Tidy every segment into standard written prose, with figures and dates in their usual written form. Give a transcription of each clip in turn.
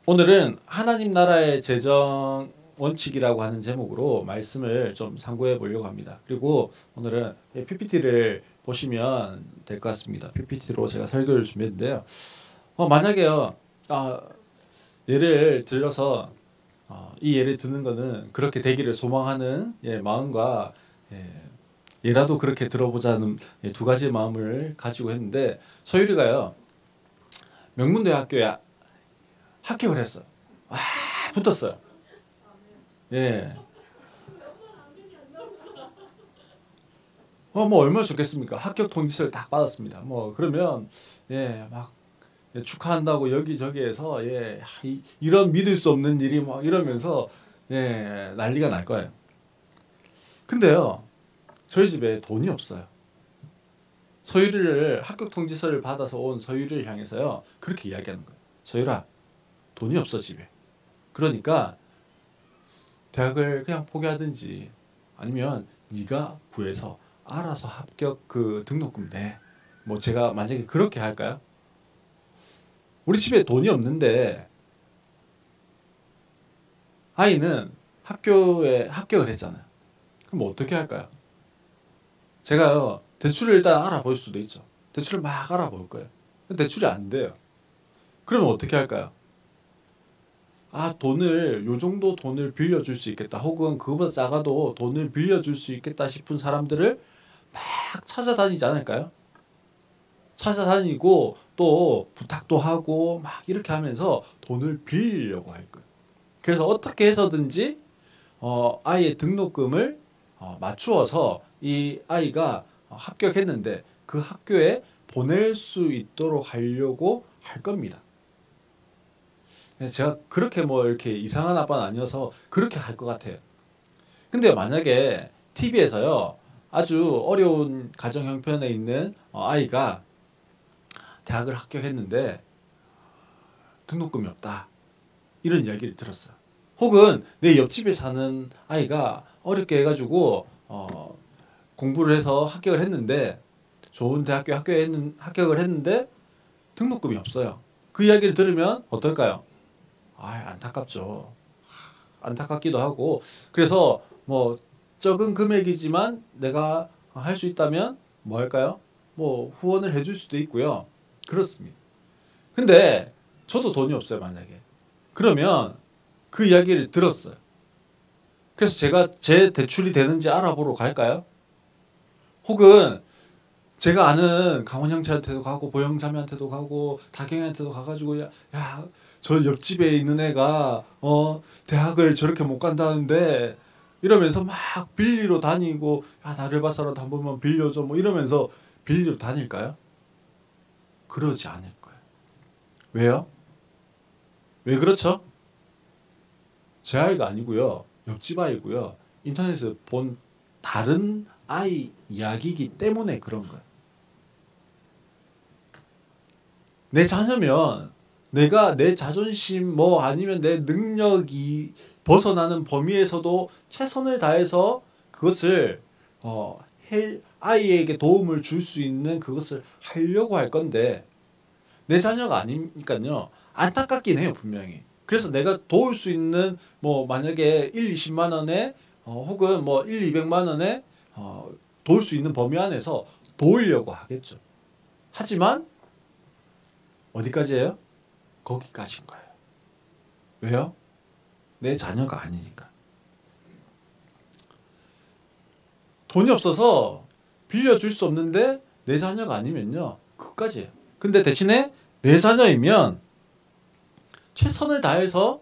오늘은 하나님 나라의 재정 원칙이라고 하는 제목으로 말씀을 좀 상고해 보려고 합니다. 그리고 오늘은 PPT를 보시면 될 것 같습니다. PPT로 제가 설교를 준비했는데요. 만약에요, 예를 들어서 이 예를 드는 거는 그렇게 되기를 소망하는 마음과 얘라도 그렇게 들어보자는 두 가지의 마음을 가지고 했는데, 서유리가요 명문대학교에 합격을 했어. 붙었어요. 예. 뭐 얼마나 좋겠습니까? 합격 통지서를 딱 받았습니다. 그러면 막 축하한다고 여기저기에서 이런 믿을 수 없는 일이 막 이러면서 난리가 날 거예요. 근데요, 저희 집에 돈이 없어요. 서유리를 합격 통지서를 받아서 온 서유리를 향해서요 그렇게 이야기하는 거예요. 서유라, 돈이 없어 집에. 그러니까 대학을 그냥 포기하든지 아니면 네가 구해서 알아서 합격 등록금 내. 제가 만약에 그렇게 할까요? 우리 집에 돈이 없는데 아이는 학교에 합격을 했잖아요. 그럼 어떻게 할까요? 제가요 대출을 일단 알아볼 수도 있죠. 대출을 막 알아볼 거예요. 대출이 안 돼요. 그러면 어떻게 할까요? 요 정도 돈을 빌려줄 수 있겠다. 혹은 그거보다 작아도 돈을 빌려줄 수 있겠다 싶은 사람들을 막 찾아다니지 않을까요? 찾아다니고 또 부탁도 하고 막 이렇게 하면서 돈을 빌리려고 할 거예요. 그래서 어떻게 해서든지 아이의 등록금을 맞추어서 이 아이가 합격했는데 그 학교에 보낼 수 있도록 하려고 할 겁니다. 제가 그렇게 이렇게 이상한 아빠는 아니어서 그렇게 할 것 같아요. 근데 만약에 TV에서요 아주 어려운 가정 형편에 있는 아이가 대학을 합격했는데 등록금이 없다, 이런 이야기를 들었어요. 혹은 내 옆집에 사는 아이가 어렵게 해가지고 공부를 해서 합격을 했는데 좋은 대학교에 합격을 했는데 등록금이 없어요. 그 이야기를 들으면 어떨까요? 안타깝죠. 안타깝기도 하고, 그래서 적은 금액이지만 내가 할 수 있다면 뭐 할까요? 후원을 해줄 수도 있고요. 그렇습니다. 근데 저도 돈이 없어요, 만약에. 그러면 그 이야기를 들었어요. 그래서 제가 제 대출이 되는지 알아보러 갈까요? 혹은 제가 아는 강원 형제한테도 가고 보영 자매한테도 가고 다경이한테도 가가지고 저 옆집에 있는 애가 대학을 저렇게 못 간다는데 이러면서 막 빌리러 다니고 나를 봐서라도 한 번만 빌려줘 이러면서 빌리러 다닐까요? 그러지 않을 거예요. 왜요? 왜 그렇죠? 제 아이가 아니고요, 옆집 아이고요, 인터넷에서 본 다른 아이 이야기이기 때문에 그런 거예요. 내 자녀면 내가 내 자존심 아니면 내 능력이 벗어나는 범위에서도 최선을 다해서 그것을 아이에게 도움을 줄 수 있는 그것을 하려고 할 건데, 내 자녀가 아니니까요 안타깝긴 해요, 분명히. 그래서 내가 도울 수 있는 만약에 20만 원에 혹은 200만 원에 도울 수 있는 범위 안에서 도우려고 하겠죠. 하지만 어디까지예요? 거기까지인 거예요. 왜요? 내 자녀가 아니니까. 돈이 없어서 빌려줄 수 없는데 내 자녀가 아니면요, 그것까지예요. 근데 대신에 내 자녀이면 최선을 다해서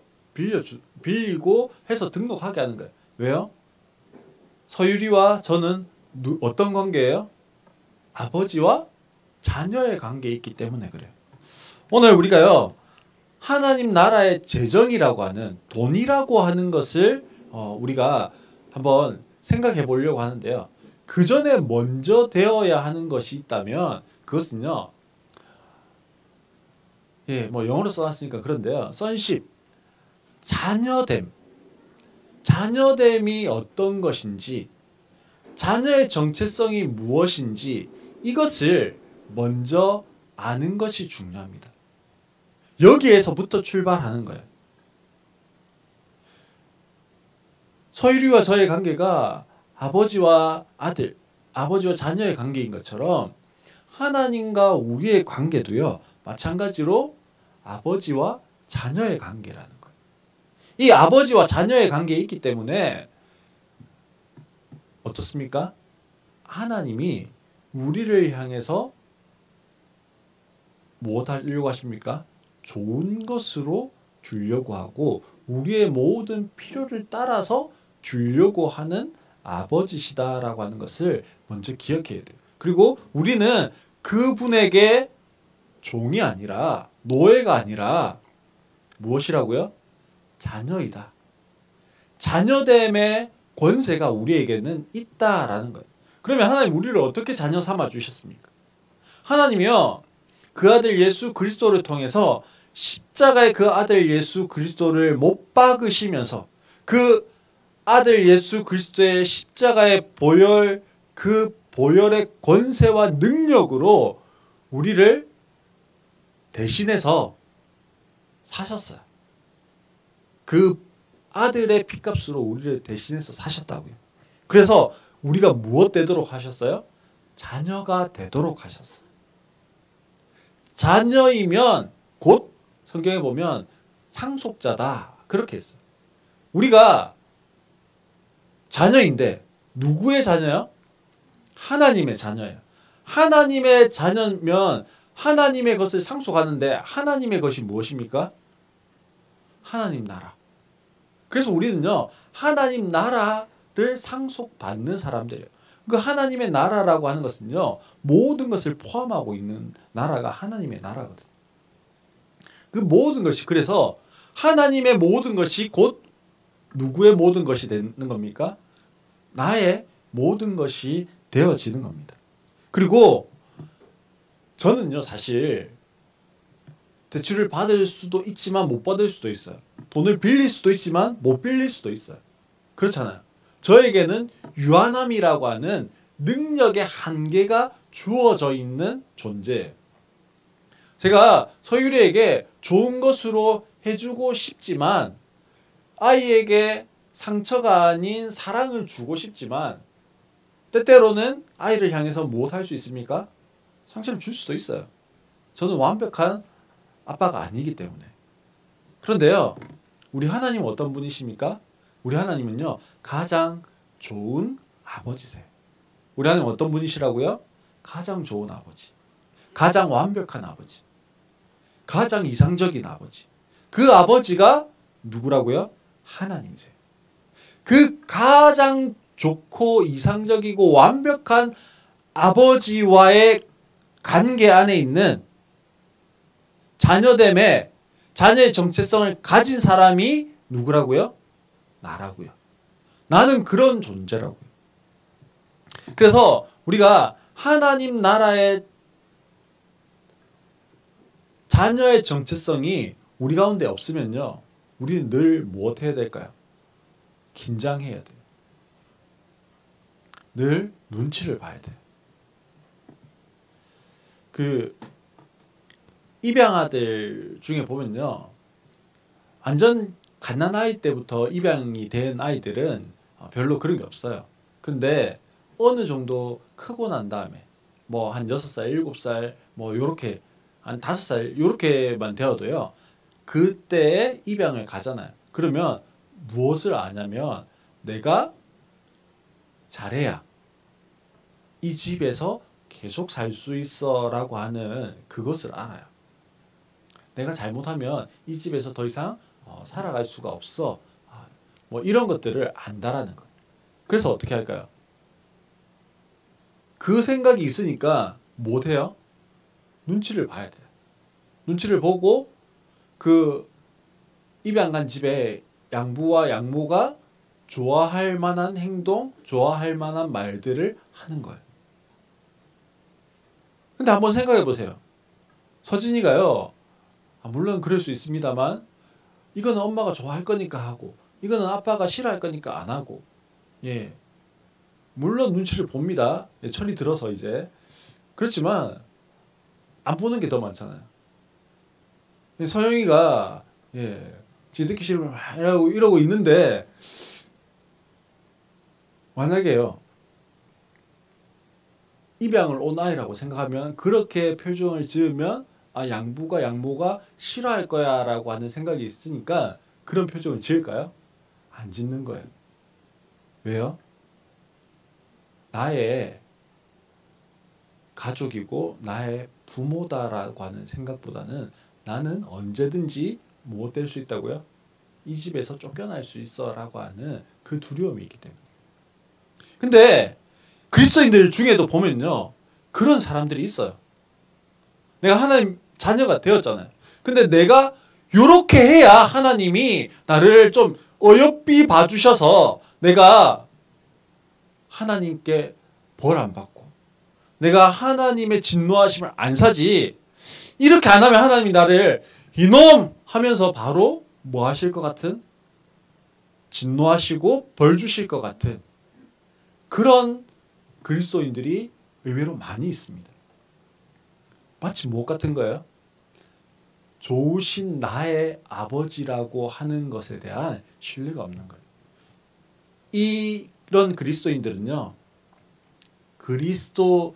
빌리고 해서 등록하게 하는 거예요. 왜요? 서유리와 저는 어떤 관계예요? 아버지와 자녀의 관계에 있기 때문에 그래요. 오늘 우리가요 하나님 나라의 재정이라고 하는, 돈이라고 하는 것을 우리가 한번 생각해 보려고 하는데요. 그 전에 먼저 되어야 하는 것이 있다면 그것은요, 영어로 써놨으니까 그런데요, sonship, 자녀됨. 자녀됨이 어떤 것인지, 자녀의 정체성이 무엇인지 이것을 먼저 아는 것이 중요합니다. 여기에서부터 출발하는 거예요. 서유리와 저의 관계가 아버지와 아들, 아버지와 자녀의 관계인 것처럼 하나님과 우리의 관계도요, 마찬가지로 아버지와 자녀의 관계라는 거예요. 이 아버지와 자녀의 관계에 있기 때문에 어떻습니까? 하나님이 우리를 향해서 무엇 하려고 하십니까? 좋은 것으로 주려고 하고 우리의 모든 필요를 따라서 주려고 하는 아버지시다라고 하는 것을 먼저 기억해야 돼요. 그리고 우리는 그분에게 종이 아니라 노예가 아니라 무엇이라고요? 자녀이다. 자녀됨의 권세가 우리에게는 있다라는 거예요. 그러면 하나님 우리를 어떻게 자녀 삼아 주셨습니까? 하나님이요, 그 아들 예수 그리스도를 통해서 십자가의 그 아들 예수 그리스도를 못 박으시면서 그 아들 예수 그리스도의 십자가의 보혈, 그 보혈의 권세와 능력으로 우리를 대신해서 사셨어요. 그 아들의 피값으로 우리를 대신해서 사셨다고요. 그래서 우리가 무엇 되도록 하셨어요? 자녀가 되도록 하셨어요. 자녀이면 곧 성경에 보면 상속자다, 그렇게 했어요. 우리가 자녀인데 누구의 자녀요? 하나님의 자녀예요. 하나님의 자녀면 하나님의 것을 상속하는데 하나님의 것이 무엇입니까? 하나님 나라. 그래서 우리는요, 하나님 나라를 상속받는 사람들이에요. 그 하나님의 나라라고 하는 것은요, 모든 것을 포함하고 있는 나라가 하나님의 나라거든요. 그 모든 것이, 그래서 하나님의 모든 것이 곧 누구의 모든 것이 되는 겁니까? 나의 모든 것이 되어지는 겁니다. 그리고 저는요, 사실 대출을 받을 수도 있지만 못 받을 수도 있어요. 돈을 빌릴 수도 있지만 못 빌릴 수도 있어요. 그렇잖아요. 저에게는 유한함이라고 하는 능력의 한계가 주어져 있는 존재예요. 제가 서유리에게 좋은 것으로 해주고 싶지만, 아이에게 상처가 아닌 사랑을 주고 싶지만, 때때로는 아이를 향해서 무엇 할 수 있습니까? 상처를 줄 수도 있어요. 저는 완벽한 아빠가 아니기 때문에. 그런데요, 우리 하나님은 어떤 분이십니까? 우리 하나님은요, 가장 좋은 아버지세요. 우리 하나님은 어떤 분이시라고요? 가장 좋은 아버지, 가장 완벽한 아버지, 가장 이상적인 아버지. 그 아버지가 누구라고요? 하나님이세요. 그 가장 좋고 이상적이고 완벽한 아버지와의 관계 안에 있는 자녀됨에, 자녀의 정체성을 가진 사람이 누구라고요? 나라고요. 나는 그런 존재라고요. 그래서 우리가 하나님 나라의 자녀의 정체성이 우리 가운데 없으면요, 우리는 늘 무엇 해야 될까요? 긴장해야 돼요. 늘 눈치를 봐야 돼요. 그 입양아들 중에 보면요, 완전 갓난아이 때부터 입양이 된 아이들은 별로 그런 게 없어요. 근데 어느 정도 크고 난 다음에 뭐 한 6살, 7살 뭐 요렇게 한 5살 요렇게만 되어도요, 그때에 입양을 가잖아요. 그러면 무엇을 아냐면, 내가 잘해야 이 집에서 계속 살 수 있어 라고 하는 그것을 알아요. 내가 잘못하면 이 집에서 더 이상 살아갈 수가 없어. 뭐 이런 것들을 안다라는 거예요. 그래서 어떻게 할까요? 그 생각이 있으니까 못해요? 눈치를 봐야 돼요. 눈치를 보고 그 입양 간 집에 양부와 양모가 좋아할 만한 행동, 좋아할 만한 말들을 하는 거예요. 근데 한번 생각해 보세요. 서진이가요, 물론 그럴 수 있습니다만, 이거는 엄마가 좋아할 거니까 하고, 이거는 아빠가 싫어할 거니까 안 하고, 예, 물론 눈치를 봅니다. 예, 철이 들어서 이제. 그렇지만 안 보는 게 더 많잖아요. 서영이가 지 듣기 싫으면 막 이러고 있는데, 만약에요, 입양을 온 아이라고 생각하면 그렇게 표정을 지으면 양부가 양모가 싫어할 거야 라고 하는 생각이 있으니까 그런 표정을 지을까요? 안 짓는 거예요. 왜요? 나의 가족이고 나의 부모다라고 하는 생각보다는 나는 언제든지 뭐 될 수 있다고요? 이 집에서 쫓겨날 수 있어 라고 하는 그 두려움이 있기 때문에. 근데 그리스도인들 중에도 보면요, 그런 사람들이 있어요. 내가 하나님 자녀가 되었잖아요. 근데 내가 요렇게 해야 하나님이 나를 좀 어여삐 봐주셔서 내가 하나님께 벌 안 받고 내가 하나님의 진노하심을 안 사지, 이렇게 안 하면 하나님이 나를 이놈 하면서 바로 뭐 하실 것 같은, 진노하시고 벌 주실 것 같은 그런 그리스도인들이 의외로 많이 있습니다. 마치 무엇 같은 거예요? 좋으신 나의 아버지라고 하는 것에 대한 신뢰가 없는 거예요. 이런 그리스도인들은요, 그리스도인의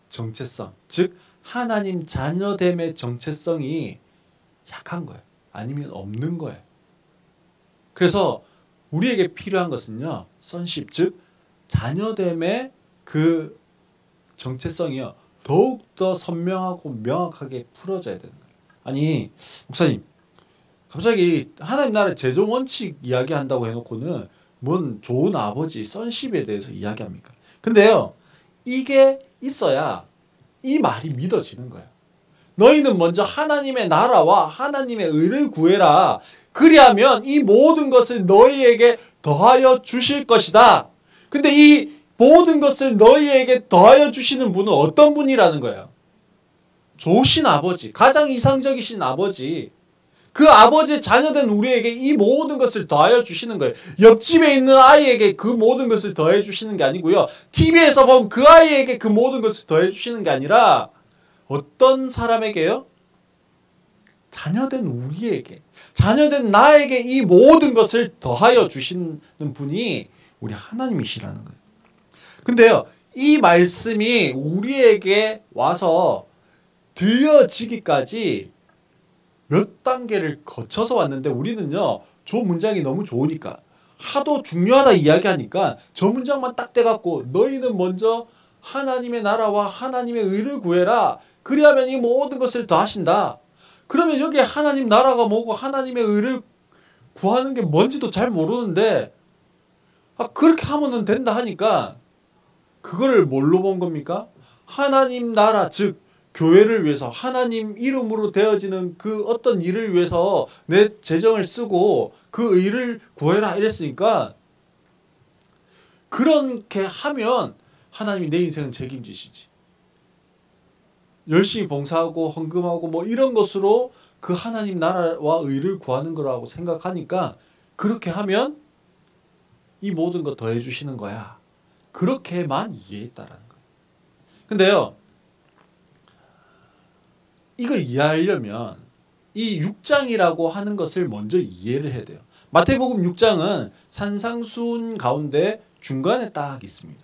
정체성, 즉 하나님 자녀됨의 정체성이 약한 거예요. 아니면 없는 거예요. 그래서 우리에게 필요한 것은요, 선십, 즉 자녀됨의 그 정체성이요, 더욱더 선명하고 명확하게 풀어져야 되는 거예요. 아니, 목사님, 갑자기 하나님 나라의 재정 원칙 이야기한다고 해놓고는 뭔 좋은 아버지, 선십에 대해서 이야기합니까? 근데요, 이게 있어야 이 말이 믿어지는 거예요. 너희는 먼저 하나님의 나라와 하나님의 의를 구해라. 그리하면 이 모든 것을 너희에게 더하여 주실 것이다. 근데 이 모든 것을 너희에게 더하여 주시는 분은 어떤 분이라는 거예요? 좋으신 아버지, 가장 이상적이신 아버지, 그 아버지의 자녀된 우리에게 이 모든 것을 더하여 주시는 거예요. 옆집에 있는 아이에게 그 모든 것을 더해 주시는 게 아니고요, TV에서 본 그 아이에게 그 모든 것을 더해 주시는 게 아니라 어떤 사람에게요? 자녀된 우리에게, 자녀된 나에게 이 모든 것을 더하여 주시는 분이 우리 하나님이시라는 거예요. 근데요, 이 말씀이 우리에게 와서 들려지기까지 몇 단계를 거쳐서 왔는데, 우리는요, 저 문장이 너무 좋으니까, 하도 중요하다 이야기하니까 저 문장만 딱 떼갖고 너희는 먼저 하나님의 나라와 하나님의 의를 구해라. 그리하면 이 모든 것을 더 하신다. 그러면 여기에 하나님 나라가 뭐고 하나님의 의를 구하는 게 뭔지도 잘 모르는데 그렇게 하면 된다 하니까 그거를 뭘로 본 겁니까? 하나님 나라, 즉 교회를 위해서 하나님 이름으로 되어지는 그 어떤 일을 위해서 내 재정을 쓰고 그 의를 구해라 이랬으니까, 그렇게 하면 하나님이 내 인생은 책임지시지. 열심히 봉사하고 헌금하고 뭐 이런 것으로 그 하나님 나라와 의를 구하는 거라고 생각하니까 그렇게 하면 이 모든 거 더해 주시는 거야. 그렇게만 이해했다라는 거예요. 근데요, 이걸 이해하려면 이 6장이라고 하는 것을 먼저 이해를 해야 돼요. 마태복음 6장은 산상수훈 가운데 중간에 딱 있습니다.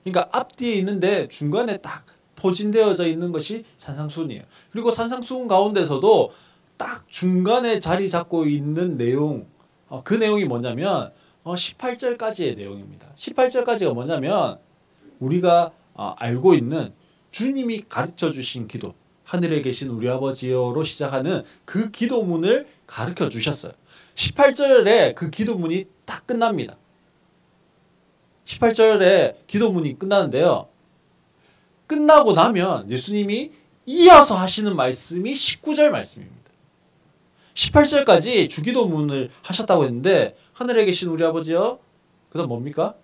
그러니까 앞뒤에 있는데 중간에 딱 포진되어져 있는 것이 산상수훈이에요. 그리고 산상수훈 가운데서도 딱 중간에 자리 잡고 있는 내용, 그 내용이 뭐냐면 18절까지의 내용입니다. 18절까지가 뭐냐면 우리가 알고 있는 주님이 가르쳐 주신 기도, 하늘에 계신 우리 아버지여로 시작하는 그 기도문을 가르쳐 주셨어요. 18절에 그 기도문이 딱 끝납니다. 18절에 기도문이 끝나는데요, 끝나고 나면 예수님이 이어서 하시는 말씀이 19절 말씀입니다. 18절까지 주기도문을 하셨다고 했는데, 하늘에 계신 우리 아버지여, 그 다음 뭡니까?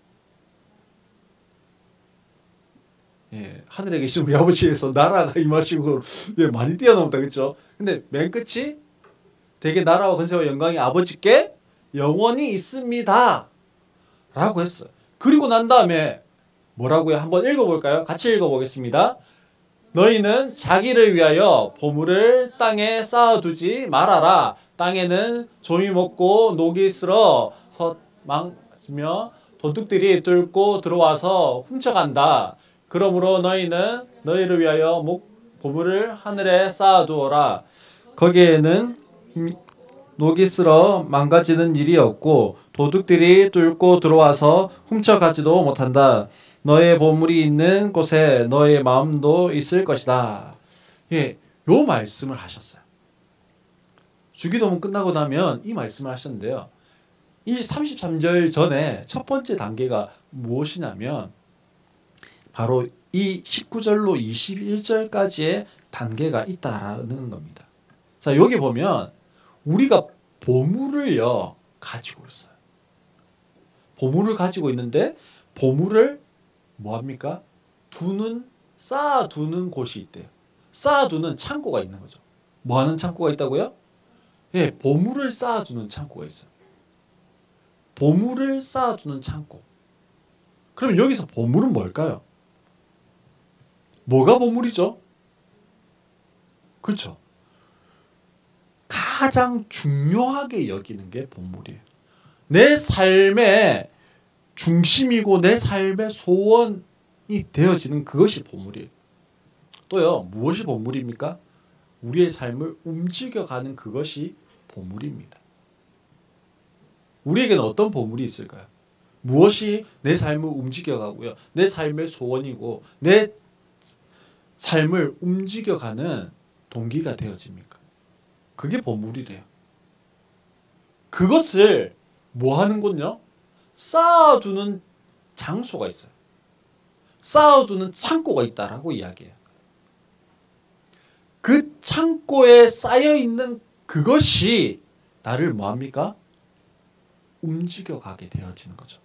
예, 하늘에 계신 우리 아버지에서 나라가 임하시고, 예, 많이 뛰어넘었다, 그렇죠? 근데 맨 끝이 대개 나라와 권세와 영광이 아버지께 영원히 있습니다 라고 했어요. 그리고 난 다음에 뭐라고요? 한번 읽어볼까요? 같이 읽어보겠습니다. 너희는 자기를 위하여 보물을 땅에 쌓아두지 말아라. 땅에는 조미 먹고 녹이 쓸어 쌓았으며 도둑들이 뚫고 들어와서 훔쳐간다. 그러므로 너희는 너희를 위하여 보물을 하늘에 쌓아두어라. 거기에는 녹이 쓸어 망가지는 일이 없고 도둑들이 뚫고 들어와서 훔쳐가지도 못한다. 너의 보물이 있는 곳에 너의 마음도 있을 것이다. 예, 요 말씀을 하셨어요. 주기도문 끝나고 나면 이 말씀을 하셨는데요. 이 33절 전에 첫 번째 단계가 무엇이냐면 바로 이 19절로 21절까지의 단계가 있다라는 겁니다. 자, 여기 보면 우리가 보물을요 가지고 있어요. 보물을 가지고 있는데 보물을 뭐합니까? 쌓아두는 곳이 있대요. 쌓아두는 창고가 있는 거죠. 뭐하는 창고가 있다고요? 예, 보물을 쌓아두는 창고가 있어요. 보물을 쌓아두는 창고. 그럼 여기서 보물은 뭘까요? 뭐가 보물이죠? 그렇죠. 가장 중요하게 여기는 게 보물이에요. 내 삶의 중심이고 내 삶의 소원이 되어지는 그것이 보물이에요. 또요, 무엇이 보물입니까? 우리의 삶을 움직여가는 그것이 보물입니다. 우리에게는 어떤 보물이 있을까요? 무엇이 내 삶을 움직여가고요, 내 삶의 소원이고 내 삶을 움직여가는 동기가 되어집니까? 그게 보물이래요. 그것을 뭐 하는 곳요? 쌓아두는 장소가 있어요. 쌓아두는 창고가 있다라고 이야기해요. 그 창고에 쌓여있는 그것이 나를 뭐합니까? 움직여가게 되어지는 거죠.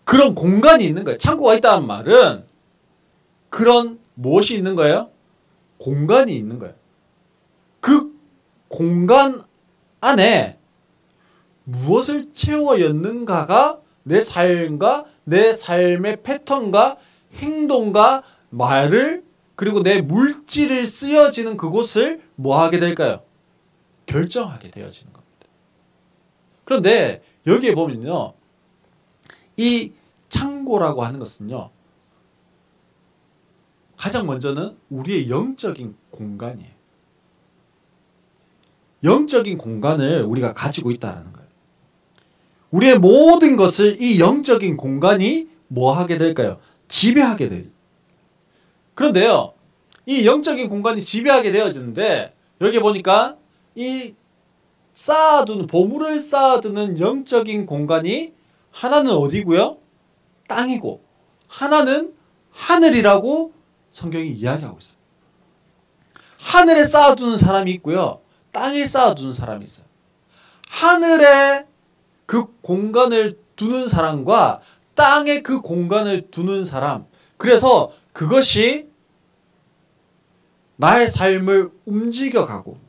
그런 공간이 있는 거예요. 창고가 있다는 말은 그런 무엇이 있는 거예요? 공간이 있는 거예요. 그 공간 안에 무엇을 채워 였는가가 내 삶과 내 삶의 패턴과 행동과 말을 그리고 내 물질을 쓰여지는 그곳을 뭐 하게 될까요? 결정하게 되어지는 겁니다. 그런데 여기에 보면요, 이 창고라고 하는 것은요, 가장 먼저는 우리의 영적인 공간이에요. 영적인 공간을 우리가 가지고 있다는 거예요. 우리의 모든 것을 이 영적인 공간이 뭐 하게 될까요? 지배하게 돼요. 그런데요, 이 영적인 공간이 지배하게 되어지는데 여기 보니까 이 보물을 쌓아두는 영적인 공간이 하나는 어디고요? 땅이고 하나는 하늘이라고 성경이 이야기하고 있어요. 하늘에 쌓아두는 사람이 있고요, 땅에 쌓아두는 사람이 있어요. 하늘에 그 공간을 두는 사람과 땅에 그 공간을 두는 사람, 그래서 그것이 나의 삶을 움직여가고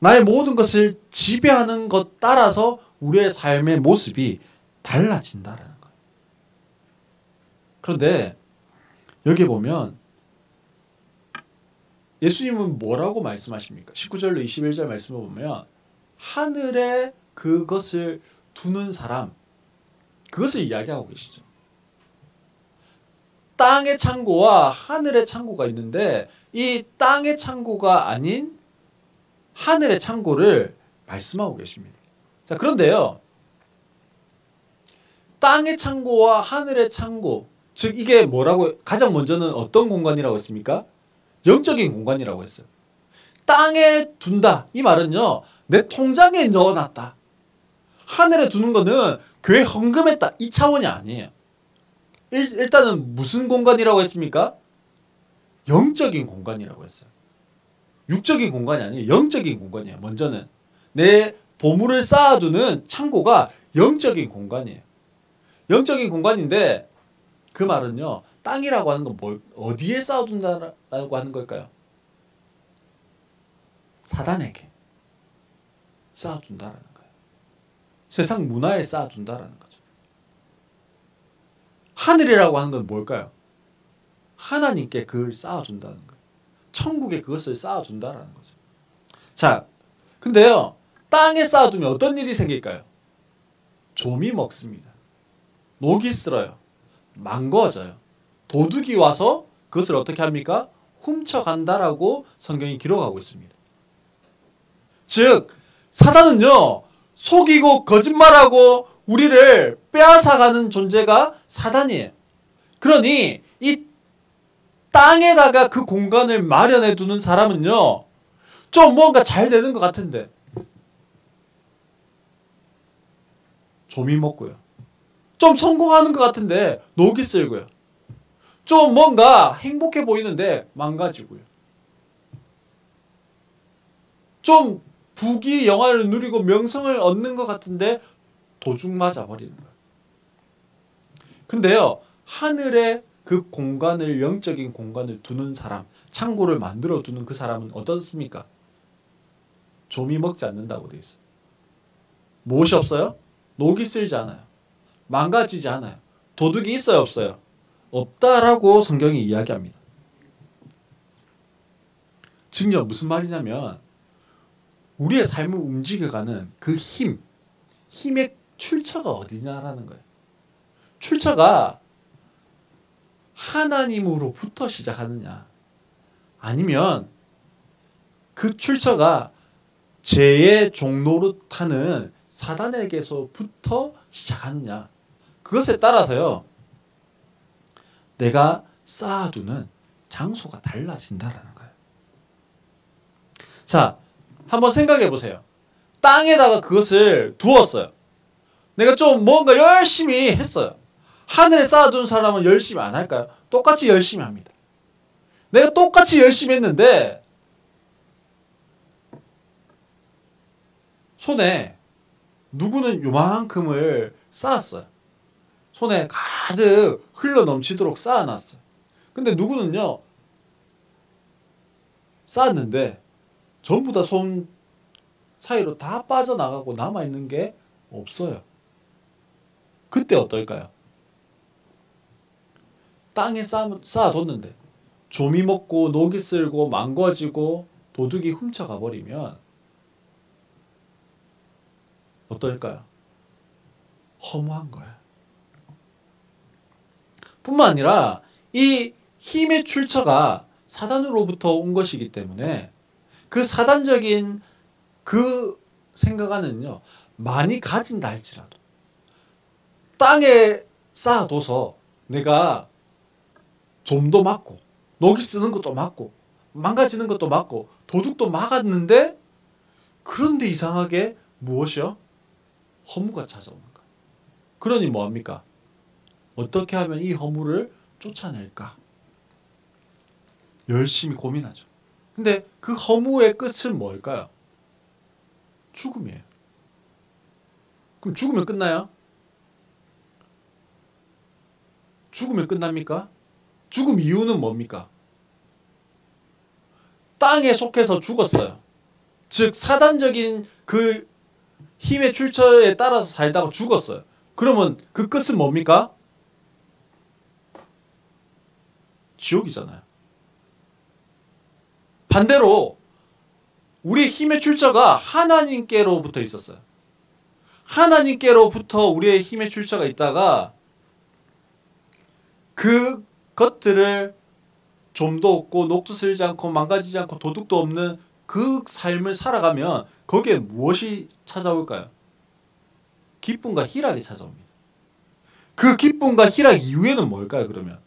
나의 모든 것을 지배하는 것 따라서 우리의 삶의 모습이 달라진다는 거예요. 그런데 여기 보면 예수님은 뭐라고 말씀하십니까? 19절로 21절 말씀을 보면 하늘에 그것을 두는 사람, 그것을 이야기하고 계시죠. 땅의 창고와 하늘의 창고가 있는데 이 땅의 창고가 아닌 하늘의 창고를 말씀하고 계십니다. 자, 그런데요, 땅의 창고와 하늘의 창고, 즉 이게 뭐라고, 가장 먼저는 어떤 공간이라고 했습니까? 영적인 공간이라고 했어요. 땅에 둔다, 이 말은요, 내 통장에 넣어놨다. 하늘에 두는 거는 교회 헌금했다, 이 차원이 아니에요. 일단은 무슨 공간이라고 했습니까? 영적인 공간이라고 했어요. 육적인 공간이 아니에요. 영적인 공간이에요. 먼저는 내 보물을 쌓아두는 창고가 영적인 공간이에요. 영적인 공간인데 그 말은요, 땅이라고 하는 건 어디에 쌓아둔다라고 하는 걸까요? 사단에게 쌓아둔다라는 거예요. 세상 문화에 쌓아둔다라는 거죠. 하늘이라고 하는 건 뭘까요? 하나님께 그걸 쌓아준다는 거예요. 천국에 그것을 쌓아준다라는 거죠. 자, 근데요, 땅에 쌓아두면 어떤 일이 생길까요? 좀이 먹습니다. 녹이 쓸어요. 망가져요. 도둑이 와서 그것을 어떻게 합니까? 훔쳐간다라고 성경이 기록하고 있습니다. 즉 사단은요, 속이고 거짓말하고 우리를 빼앗아가는 존재가 사단이에요. 그러니 이 땅에다가 그 공간을 마련해 두는 사람은요, 좀 뭔가 잘 되는 것 같은데 좀이 먹고요. 좀 성공하는 것 같은데 녹이 쓸고요. 좀 뭔가 행복해 보이는데 망가지고요. 좀 부귀 영화를 누리고 명성을 얻는 것 같은데 도둑 맞아 버리는 거예요. 근데요, 하늘에 그 공간을, 영적인 공간을 두는 사람, 창고를 만들어 두는 그 사람은 어떻습니까? 좀이 먹지 않는다고 되어 있어요. 무엇이 없어요? 녹이 쓸지 않아요. 망가지지 않아요. 도둑이 있어요, 없어요? 없다라고 성경이 이야기합니다. 즉요, 무슨 말이냐면 우리의 삶을 움직여가는 그 힘의 출처가 어디냐라는 거예요. 출처가 하나님으로부터 시작하느냐, 아니면 그 출처가 죄의 종노릇하는 사단에게서부터 시작하느냐, 그것에 따라서요, 내가 쌓아두는 장소가 달라진다라는 거예요. 자, 한번 생각해 보세요. 땅에다가 그것을 두었어요. 내가 좀 뭔가 열심히 했어요. 하늘에 쌓아둔 사람은 열심히 안 할까요? 똑같이 열심히 합니다. 내가 똑같이 열심히 했는데 손에 누구는 요만큼을 쌓았어요. 손에 가득 흘러 넘치도록 쌓아놨어요. 근데 누구는요, 쌓았는데 전부 다 손 사이로 다 빠져나가고 남아있는 게 없어요. 그때 어떨까요? 땅에 쌓아뒀는데 좀이 먹고 녹이 쓸고 망가지고 도둑이 훔쳐가 버리면 어떨까요? 허무한 거예요. 뿐만 아니라 이 힘의 출처가 사단으로부터 온 것이기 때문에 그 사단적인 그 생각하는요, 많이 가진다 할지라도 땅에 쌓아둬서 내가 좀도 막고 녹이 쓰는 것도 막고 망가지는 것도 막고 도둑도 막았는데, 그런데 이상하게 무엇이요? 허무가 찾아오는 거예요. 그러니 뭐합니까? 어떻게 하면 이 허무를 쫓아낼까? 열심히 고민하죠. 근데 그 허무의 끝은 뭘까요? 죽음이에요. 그럼 죽으면 끝나요? 죽으면 끝납니까? 죽음 이유는 뭡니까? 땅에 속해서 죽었어요. 즉 사단적인 그 힘의 출처에 따라서 살다가 죽었어요. 그러면 그 끝은 뭡니까? 지옥이잖아요. 반대로 우리의 힘의 출처가 하나님께로부터 있었어요. 하나님께로부터 우리의 힘의 출처가 있다가 그 것들을 좀도 없고 녹도 슬지 않고 망가지지 않고 도둑도 없는 그 삶을 살아가면 거기에 무엇이 찾아올까요? 기쁨과 희락이 찾아옵니다. 그 기쁨과 희락 이후에는 뭘까요, 그러면?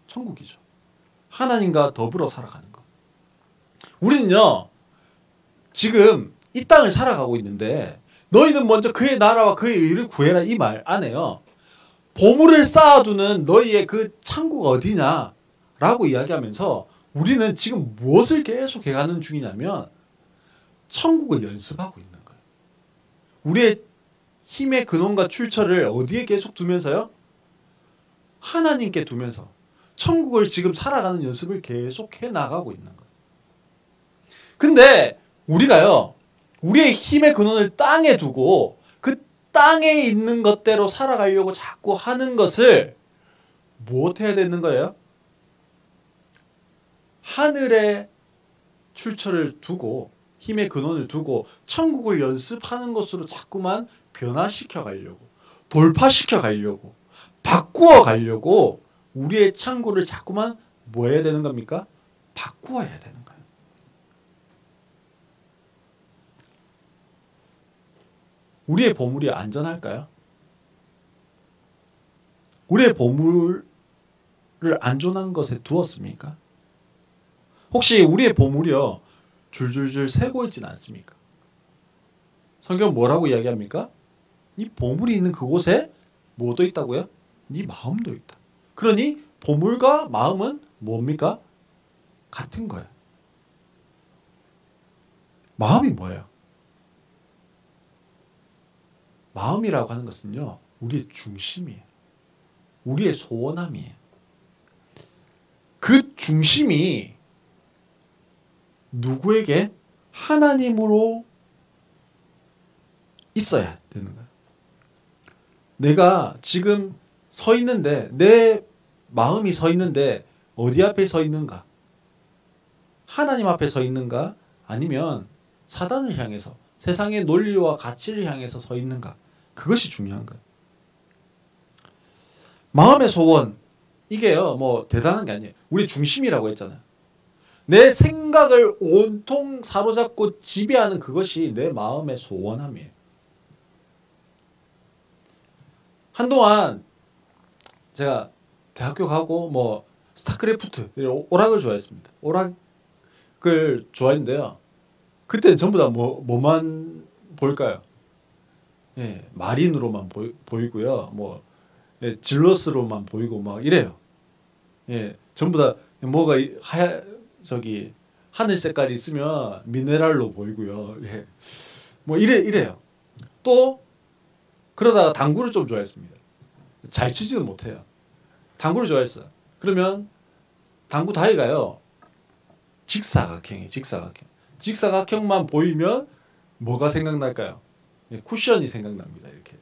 천국이죠. 하나님과 더불어 살아가는 것. 우리는요, 지금 이 땅을 살아가고 있는데 너희는 먼저 그의 나라와 그의 의를 구해라, 이 말 안에요, 보물을 쌓아두는 너희의 그 창고가 어디냐 라고 이야기하면서 우리는 지금 무엇을 계속 해가는 중이냐면 천국을 연습하고 있는 거예요. 우리의 힘의 근원과 출처를 어디에 계속 두면서요? 하나님께 두면서 천국을 지금 살아가는 연습을 계속 해나가고 있는 거예요. 근데 우리가요, 우리의 힘의 근원을 땅에 두고 그 땅에 있는 것대로 살아가려고 자꾸 하는 것을 무엇해야 되는 거예요? 하늘에 출처를 두고 힘의 근원을 두고 천국을 연습하는 것으로 자꾸만 변화시켜 가려고, 돌파시켜 가려고, 바꾸어 가려고 우리의 창고를 자꾸만 뭐 해야 되는 겁니까? 바꾸어야 되는 거예요. 우리의 보물이 안전할까요? 우리의 보물을 안전한 것에 두었습니까? 혹시 우리의 보물이요 줄줄줄 새고 있지는 않습니까? 성경 뭐라고 이야기합니까? 이 보물이 있는 그곳에 뭐도 있다고요? 네 마음도 있다. 그러니 보물과 마음은 뭡니까? 같은 거예요. 마음이 뭐예요? 마음이라고 하는 것은요 우리의 중심이에요. 우리의 소원함이에요. 그 중심이 누구에게? 하나님으로 있어야 되는 거예요. 내가 지금 서 있는데 내 마음이 서 있는데 어디 앞에 서 있는가? 하나님 앞에 서 있는가? 아니면 사단을 향해서 세상의 논리와 가치를 향해서 서 있는가? 그것이 중요한 거예요. 마음의 소원 이게요 뭐 대단한 게 아니에요. 우리 중심이라고 했잖아요. 내 생각을 온통 사로잡고 지배하는 그것이 내 마음의 소원함이에요. 한동안 제가 대학교 가고 뭐 스타크래프트 오락을 좋아했습니다. 오락을 좋아했는데요. 그때는 전부 다 뭐만 볼까요? 예, 마린으로만 보이고요. 뭐 예, 질러스로만 보이고 막 이래요. 예, 전부 다 뭐가 하늘 색깔이 있으면 미네랄로 보이고요. 예, 뭐 이래요. 또 그러다가 당구를 좀 좋아했습니다. 잘 치지는 못해요. 당구를 좋아했어요. 그러면 당구 다이가요 직사각형이에요. 직사각형만 보이면 뭐가 생각날까요? 예, 쿠션이 생각납니다. 이렇게.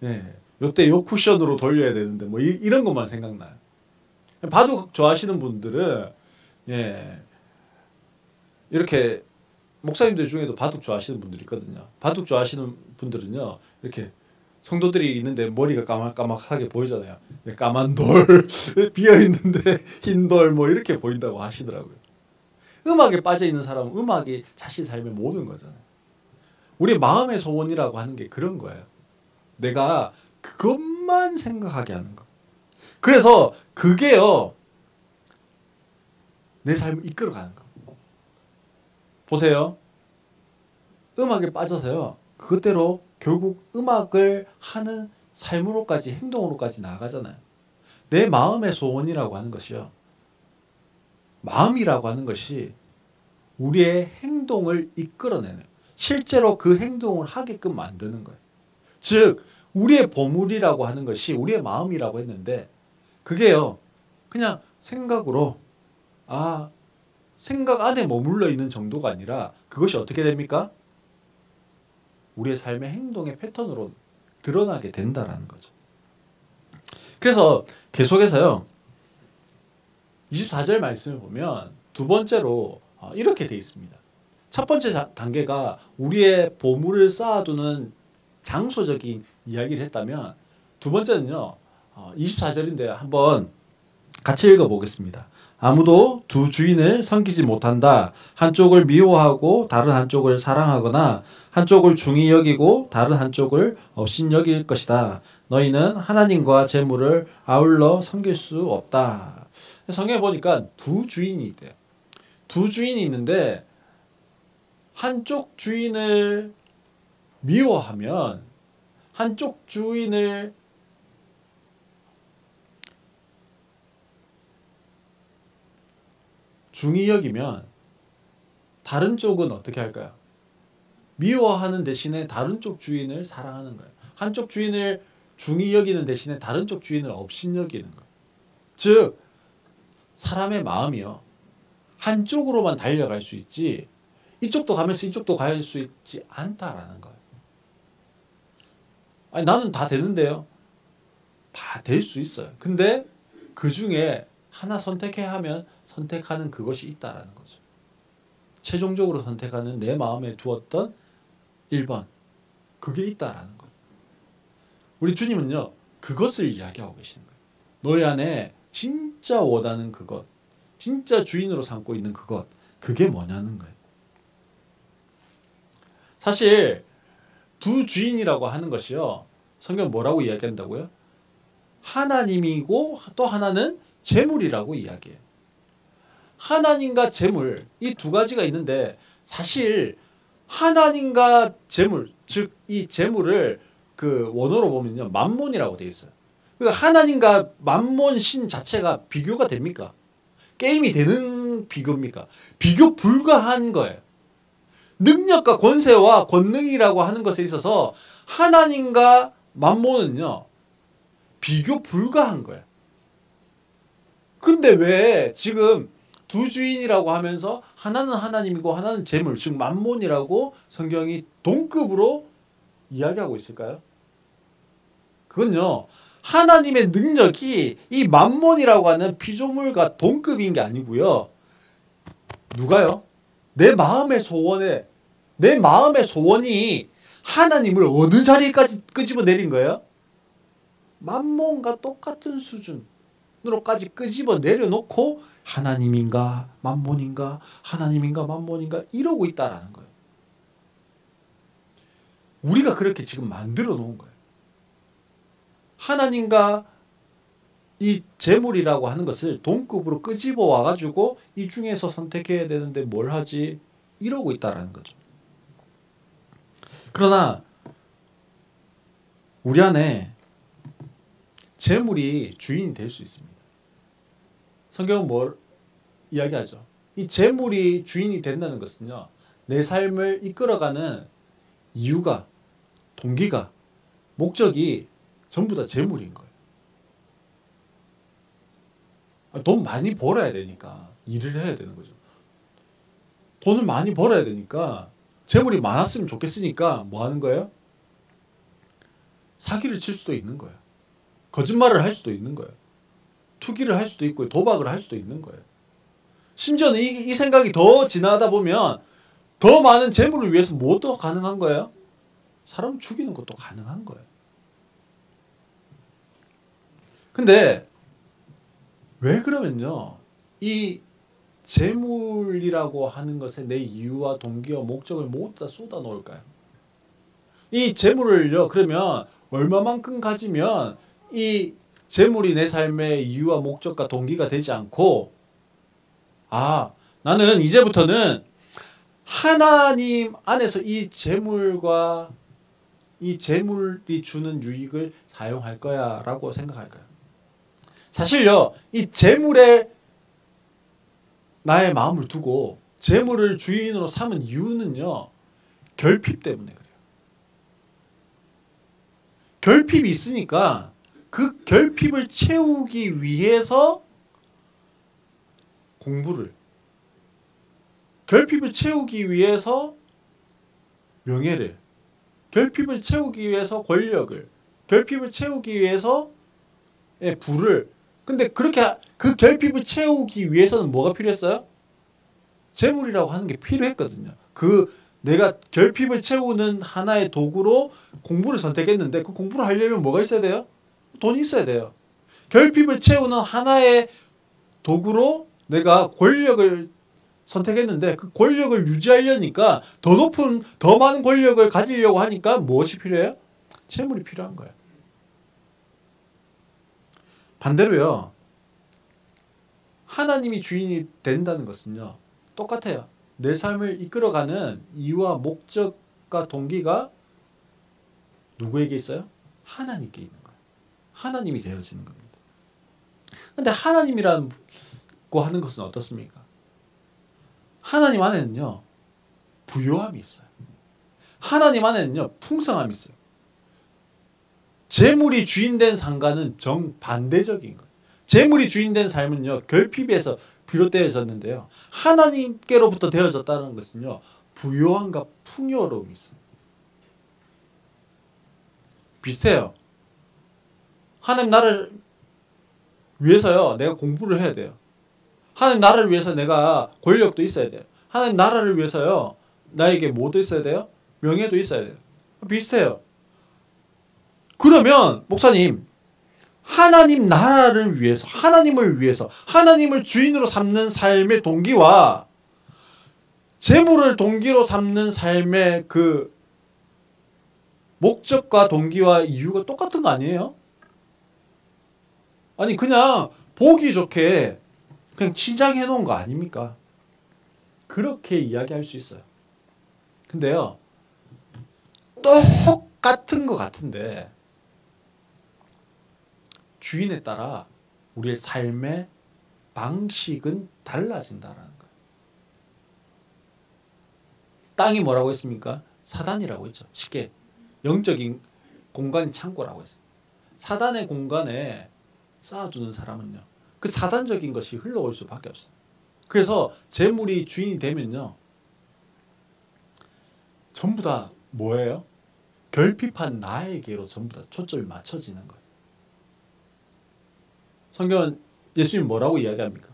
예, 요때 요 쿠션으로 돌려야 되는데 뭐 이런 것만 생각나요. 바둑 좋아하시는 분들은 예, 이렇게 목사님들 중에도 바둑 좋아하시는 분들이 있거든요. 바둑 좋아하시는 분들은요 이렇게 성도들이 있는데 머리가 까맣까맣하게 보이잖아요. 까만 돌 비어있는데 흰 돌 뭐 이렇게 보인다고 하시더라고요. 음악에 빠져있는 사람은 음악이 자신 삶의 모든 거잖아요. 우리 마음의 소원이라고 하는 게 그런 거예요. 내가 그것만 생각하게 하는 거. 그래서 그게요 내 삶을 이끌어가는 거. 보세요. 음악에 빠져서요 그것대로 결국 음악을 하는 삶으로까지 행동으로까지 나아가잖아요. 내 마음의 소원이라고 하는 것이요. 마음이라고 하는 것이 우리의 행동을 이끌어내는 실제로 그 행동을 하게끔 만드는 거예요. 즉 우리의 보물이라고 하는 것이 우리의 마음이라고 했는데 그게요 그냥 생각으로 생각 안에 머물러 있는 정도가 아니라 그것이 어떻게 됩니까? 우리의 삶의 행동의 패턴으로 드러나게 된다라는 거죠. 그래서 계속해서요 24절 말씀을 보면 두 번째로 이렇게 되어 있습니다. 첫 번째 단계가 우리의 보물을 쌓아두는 장소적인 이야기를 했다면 두 번째는요 24절인데 한번 같이 읽어보겠습니다. 아무도 두 주인을 섬기지 못한다. 한쪽을 미워하고 다른 한쪽을 사랑하거나 한쪽을 중히 여기고 다른 한쪽을 업신 여길 것이다. 너희는 하나님과 재물을 아울러 섬길 수 없다. 성경에 보니까 두 주인이 있대요. 두 주인이 있는데 한쪽 주인을 미워하면 한쪽 주인을 중히 여기면 다른 쪽은 어떻게 할까요? 미워하는 대신에 다른 쪽 주인을 사랑하는 거예요. 한쪽 주인을 중히 여기는 대신에 다른 쪽 주인을 업신 여기는 거예요. 즉 사람의 마음이요 한쪽으로만 달려갈 수 있지 이쪽도 가면서 이쪽도 갈 수 있지 않다라는 거예요. 아니 나는 다 되는데요. 다 될 수 있어요. 근데 그 중에 하나 선택해야 하면 선택하는 그것이 있다라는 거죠. 최종적으로 선택하는 내 마음에 두었던 1번. 그게 있다라는 것. 우리 주님은요. 그것을 이야기하고 계시는 거예요. 너희 안에 진짜 원하는 그것. 진짜 주인으로 삼고 있는 그것. 그게 뭐냐는 거예요. 사실 두 주인이라고 하는 것이요. 성경 뭐라고 이야기한다고요? 하나님이고 또 하나는 재물이라고 이야기해요. 하나님과 재물 이 두 가지가 있는데 사실 하나님과 재물 즉 이 재물을 그 원어로 보면요 만몬이라고 되어 있어요. 그러니까 하나님과 만몬 신 자체가 비교가 됩니까? 게임이 되는 비교입니까? 비교 불가한 거예요. 능력과 권세와 권능이라고 하는 것에 있어서 하나님과 만몬은요 비교 불가한 거예요. 근데 왜 지금 두 주인이라고 하면서 하나는 하나님이고 하나는 재물, 즉 만몬이라고 성경이 동급으로 이야기하고 있을까요? 그건요. 하나님의 능력이 이 만몬이라고 하는 피조물과 동급인 게 아니고요. 누가요? 내 마음의 소원이 하나님을 어느 자리까지 끄집어 내린 거예요? 만몬과 똑같은 수준으로까지 끄집어 내려놓고 하나님인가 만몬인가 하나님인가 만몬인가 이러고 있다라는 거예요. 우리가 그렇게 지금 만들어 놓은 거예요. 하나님과 이 재물이라고 하는 것을 동급으로 끄집어 와가지고 이 중에서 선택해야 되는데 뭘 하지? 이러고 있다라는 거죠. 그러나 우리 안에 재물이 주인이 될 수 있습니다. 성경은 뭘 이야기하죠? 이 재물이 주인이 된다는 것은요. 내 삶을 이끌어가는 이유가 동기가 목적이 전부 다 재물인 거예요. 돈 많이 벌어야 되니까 일을 해야 되는 거죠. 돈을 많이 벌어야 되니까 재물이 많았으면 좋겠으니까 뭐 하는 거예요? 사기를 칠 수도 있는 거예요. 거짓말을 할 수도 있는 거예요. 투기를 할 수도 있고 도박을 할 수도 있는 거예요. 심지어는 이 생각이 더 지나다 보면 더 많은 재물을 위해서 뭐도 가능한 거예요? 사람을 죽이는 것도 가능한 거예요. 근데 왜 그러면요 이 재물이라고 하는 것에 내 이유와 동기와 목적을 모두 다 쏟아 놓을까요? 이 재물을요 그러면 얼마만큼 가지면 이 재물이 내 삶의 이유와 목적과 동기가 되지 않고 나는 이제부터는 하나님 안에서 이 재물과 이 재물이 주는 유익을 사용할 거야 라고 생각할까요? 사실요 이 재물에 나의 마음을 두고 재물을 주인으로 삼은 이유는요 결핍 때문에 그래요. 결핍이 있으니까 그 결핍을 채우기 위해서 공부를, 결핍을 채우기 위해서 명예를, 결핍을 채우기 위해서 권력을, 결핍을 채우기 위해서 부를. 근데 그렇게 그 결핍을 채우기 위해서는 뭐가 필요했어요? 재물이라고 하는 게 필요했거든요. 내가 결핍을 채우는 하나의 도구로 공부를 선택했는데 그 공부를 하려면 뭐가 있어야 돼요? 돈이 있어야 돼요. 결핍을 채우는 하나의 도구로 내가 권력을 선택했는데 그 권력을 유지하려니까 더 많은 권력을 가지려고 하니까 무엇이 필요해요? 재물이 필요한 거예요. 반대로요. 하나님이 주인이 된다는 것은요. 똑같아요. 내 삶을 이끌어가는 이유와 목적과 동기가 누구에게 있어요? 하나님께 있는 거예요. 하나님이 되어지는 겁니다. 그런데 하나님이라고 하는 것은 어떻습니까? 하나님 안에는요. 부요함이 있어요. 하나님 안에는요. 풍성함이 있어요. 재물이 주인된 상관은 정반대적인 거예요. 재물이 주인된 삶은요. 결핍에서 비롯되어졌는데요. 하나님께로부터 되어졌다는 것은요. 부요함과 풍요로움이 있습니다. 비슷해요. 하나님 나를 위해서요. 내가 공부를 해야 돼요. 하나님 나라를 위해서 내가 권력도 있어야 돼요. 하나님 나라를 위해서요. 나에게 뭐도 있어야 돼요? 명예도 있어야 돼요. 비슷해요. 그러면 목사님, 하나님 나라를 위해서, 하나님을 위해서, 하나님을 주인으로 삼는 삶의 동기와 재물을 동기로 삼는 삶의 그 목적과 동기와 이유가 똑같은 거 아니에요? 아니 그냥 보기 좋게 그냥 치장해 놓은 거 아닙니까? 그렇게 이야기할 수 있어요. 근데요, 똑같은 것 같은데 주인에 따라 우리의 삶의 방식은 달라진다라는 거예요. 땅이 뭐라고 했습니까? 사단이라고 했죠. 쉽게 영적인 공간이 창고라고 했어요. 사단의 공간에 쌓아두는 사람은요, 그 사단적인 것이 흘러올 수밖에 없어요. 그래서 재물이 주인이 되면요, 전부 다 뭐예요? 결핍한 나에게로 전부 다 초점이 맞춰지는 거예요. 성경은 예수님 뭐라고 이야기합니까?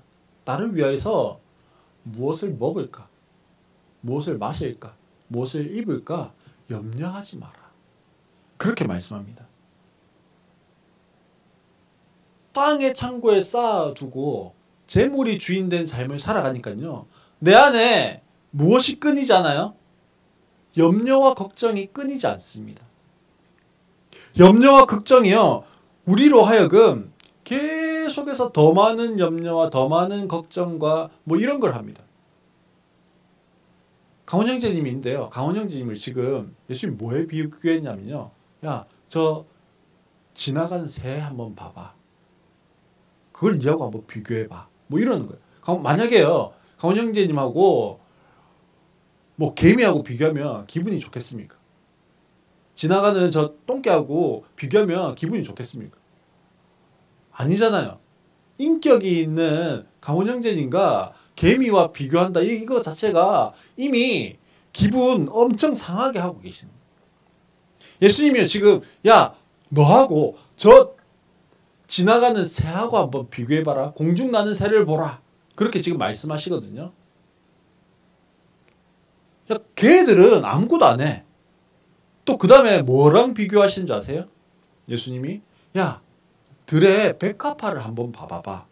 나를 위하여서 무엇을 먹을까? 무엇을 마실까? 무엇을 입을까? 염려하지 마라. 그렇게 말씀합니다. 땅의 창고에 쌓아두고 재물이 주인된 삶을 살아가니까요, 내 안에 무엇이 끊이지 않아요? 염려와 걱정이 끊이지 않습니다. 염려와 걱정이요, 우리로 하여금 계속해서 더 많은 염려와 더 많은 걱정과 뭐 이런 걸 합니다. 강원 형제님인데요, 강원 형제님을 지금 예수님이 뭐에 비교했냐면요, 야, 저 지나가는 새 한번 봐봐. 그걸 니하고 한번 비교해봐. 뭐 이러는 거예요. 만약에요, 강원 형제님하고 뭐 개미하고 비교하면 기분이 좋겠습니까? 지나가는 저 똥개하고 비교하면 기분이 좋겠습니까? 아니잖아요. 인격이 있는 강원 형제님과 개미와 비교한다, 이거 자체가 이미 기분 엄청 상하게 하고 계시는 거예요. 예수님이요, 지금 야, 너하고 저 지나가는 새하고 한번 비교해봐라. 공중 나는 새를 보라. 그렇게 지금 말씀하시거든요. 야, 걔들은 아무것도 안 해. 또 그 다음에 뭐랑 비교하시는 줄 아세요? 예수님이 야, 들의 백합화를 한번 봐봐봐.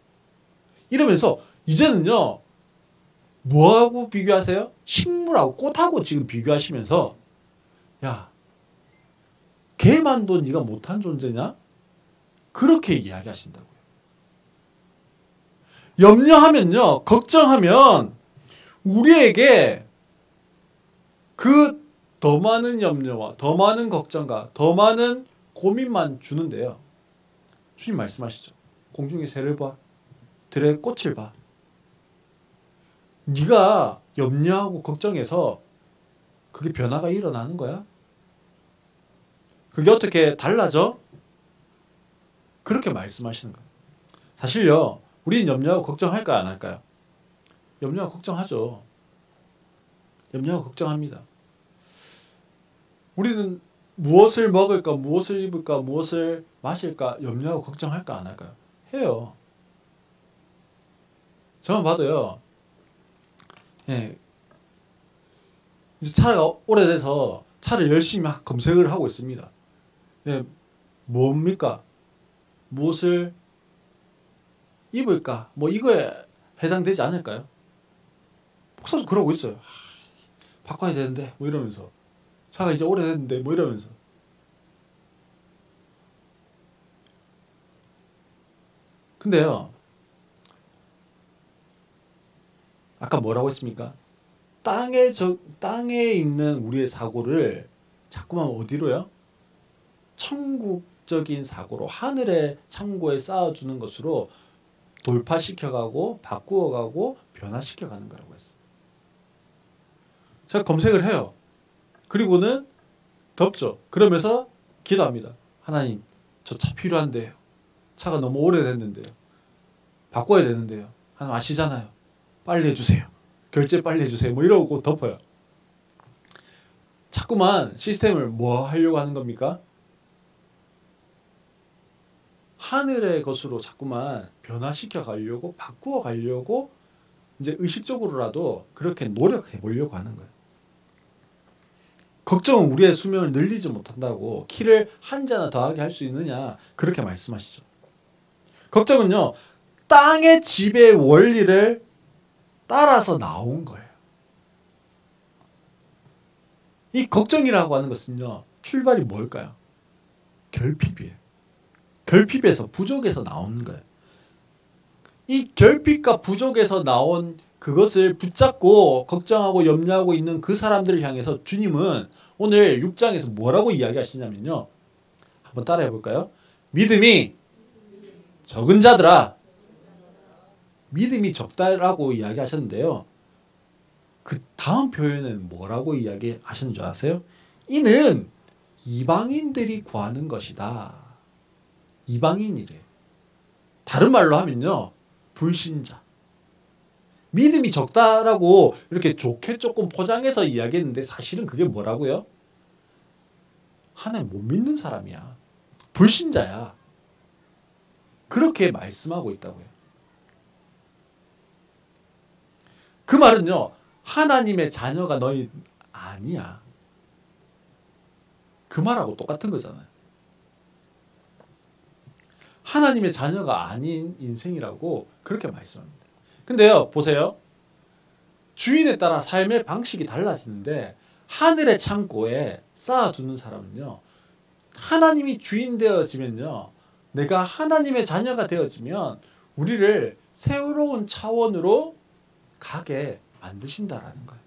이러면서 이제는요, 뭐하고 비교하세요? 식물하고 꽃하고 지금 비교하시면서 야, 걔만도 네가 못한 존재냐? 그렇게 이야기하신다고요. 염려하면요, 걱정하면 우리에게 그 더 많은 염려와 더 많은 걱정과 더 많은 고민만 주는데요. 주님 말씀하시죠. 공중의 새를 봐. 들의 꽃을 봐. 네가 염려하고 걱정해서 그게 변화가 일어나는 거야? 그게 어떻게 달라져? 그렇게 말씀하시는 거예요. 사실요, 우리는 염려하고 걱정할까요, 안 할까요? 염려하고 걱정하죠. 염려하고 걱정합니다. 우리는 무엇을 먹을까, 무엇을 입을까, 무엇을 마실까 염려하고 걱정할까, 안 할까요? 해요. 저만 봐도요, 예, 이제 차가 오래돼서 차를 열심히 검색을 하고 있습니다. 예, 뭡니까? 무엇을 입을까? 뭐 이거에 해당되지 않을까요? 목사도 그러고 있어요. 바꿔야 되는데 뭐 이러면서, 차가 이제 오래됐는데 뭐 이러면서. 근데요, 아까 뭐라고 했습니까? 땅에 있는 우리의 사고를 자꾸만 어디로요? 천국적인 사고로, 하늘의 창고에 쌓아주는 것으로 돌파시켜가고 바꾸어가고 변화시켜가는 거라고 했어요. 제가 검색을 해요. 그리고는 덮죠. 그러면서 기도합니다. 하나님, 저 차 필요한데요. 차가 너무 오래됐는데요. 바꿔야 되는데요. 하나님 아시잖아요. 빨리 해주세요. 결제 빨리 해주세요. 뭐 이러고 덮어요. 자꾸만 시스템을 뭐 하려고 하는 겁니까? 하늘의 것으로 자꾸만 변화시켜 가려고, 바꾸어 가려고 이제 의식적으로라도 그렇게 노력해 보려고 하는 거예요. 걱정은 우리의 수명을 늘리지 못한다고 키를 한 자나 더하게 할 수 있느냐 그렇게 말씀하시죠. 걱정은요 땅의 지배의 원리를 따라서 나온 거예요. 이 걱정이라고 하는 것은요 출발이 뭘까요? 결핍이에요. 결핍에서 부족에서 나오는 거예요. 이 결핍과 부족에서 나온 그것을 붙잡고 걱정하고 염려하고 있는 그 사람들을 향해서 주님은 오늘 6장에서 뭐라고 이야기하시냐면요. 한번 따라해 볼까요? 믿음이 적은 자들아. 믿음이 적다라고 이야기하셨는데요. 그 다음 표현은 뭐라고 이야기하셨는 줄 아세요? 이는 이방인들이 구하는 것이다. 이방인이래요. 다른 말로 하면요. 불신자. 믿음이 적다라고 이렇게 좋게 조금 포장해서 이야기했는데 사실은 그게 뭐라고요? 하나님 못 믿는 사람이야. 불신자야. 그렇게 말씀하고 있다고요. 그 말은요. 하나님의 자녀가 너희 아니야. 그 말하고 똑같은 거잖아요. 하나님의 자녀가 아닌 인생이라고 그렇게 말씀합니다. 근데요. 보세요. 주인에 따라 삶의 방식이 달라지는데 하늘의 창고에 쌓아두는 사람은요. 하나님이 주인 되어지면요. 내가 하나님의 자녀가 되어지면 우리를 새로운 차원으로 가게 만드신다라는 거예요.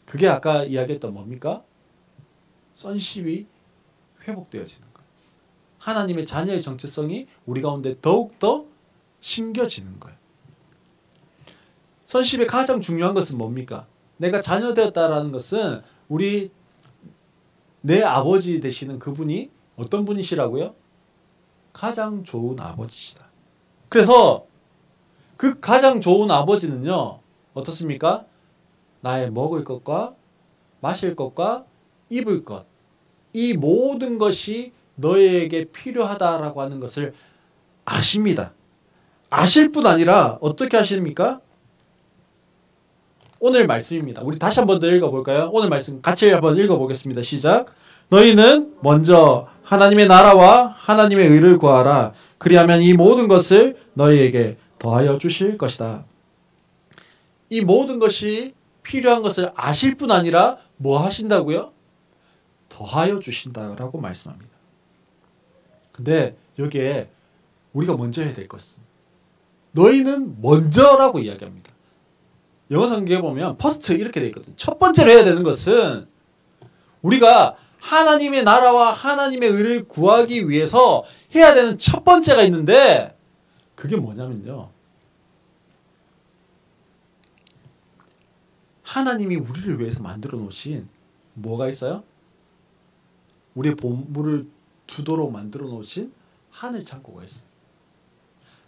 그게 아까 이야기했던 뭡니까? 선십이 회복되어지는 거예요. 하나님의 자녀의 정체성이 우리 가운데 더욱더 심겨지는 거예요. 선십의 가장 중요한 것은 뭡니까? 내가 자녀 되었다라는 것은 내 아버지 되시는 그분이 어떤 분이시라고요? 가장 좋은 아버지시다. 그래서 그 가장 좋은 아버지는요. 어떻습니까? 나의 먹을 것과 마실 것과 입을 것. 이 모든 것이 너에게 필요하다라고 하는 것을 아십니다. 아실 뿐 아니라 어떻게 하십니까? 오늘 말씀입니다. 우리 다시 한번 더 읽어볼까요? 오늘 말씀 같이 한번 읽어보겠습니다. 시작. 너희는 먼저 하나님의 나라와 하나님의 의를 구하라. 그리하면 이 모든 것을 너희에게 더하여 주실 것이다. 이 모든 것이 필요한 것을 아실 뿐 아니라 뭐 하신다고요? 더하여 주신다라고 말씀합니다. 근데 여기에 우리가 먼저 해야 될 것은 너희는 먼저라고 이야기합니다. 영어 성경에 보면 first 이렇게 되어 있거든요. 첫 번째로 해야 되는 것은 우리가 하나님의 나라와 하나님의 의를 구하기 위해서 해야 되는 첫 번째가 있는데 그게 뭐냐면요. 하나님이 우리를 위해서 만들어 놓으신 뭐가 있어요? 우리의 보물을 두도록 만들어 놓으신 하늘 창고가 있어요.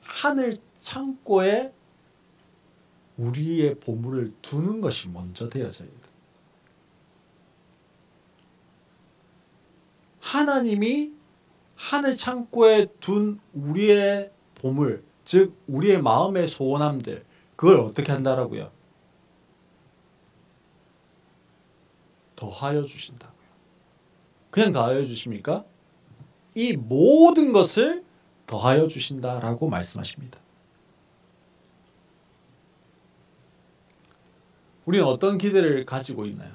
하늘 창고에 우리의 보물을 두는 것이 먼저 되어져야 돼요. 하나님이 하늘 창고에 둔 우리의 보물, 즉 우리의 마음의 소원함들, 그걸 어떻게 한다라고요? 더하여 주신다고요. 그냥 더하여 주십니까? 이 모든 것을 더하여 주신다라고 말씀하십니다. 우리는 어떤 기대를 가지고 있나요?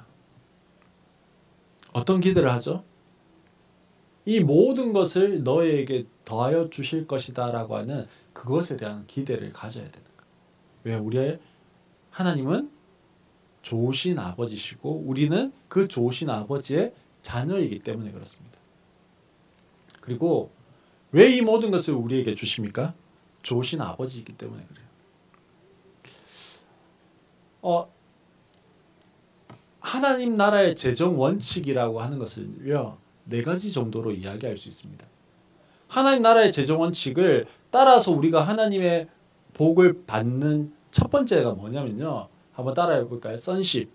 어떤 기대를 하죠? 이 모든 것을 너에게 더하여 주실 것이다 라고 하는 그것에 대한 기대를 가져야 되는 거예요. 왜? 우리의 하나님은 좋으신 아버지시고 우리는 그 좋으신 아버지의 자녀이기 때문에 그렇습니다. 그리고 왜 이 모든 것을 우리에게 주십니까? 좋으신 아버지이기 때문에 그래요. 하나님 나라의 재정 원칙이라고 하는 것을요. 4가지 정도로 이야기할 수 있습니다. 하나님 나라의 재정 원칙을 따라서 우리가 하나님의 복을 받는 첫 번째가 뭐냐면요. 한번 따라해 볼까요? sonship.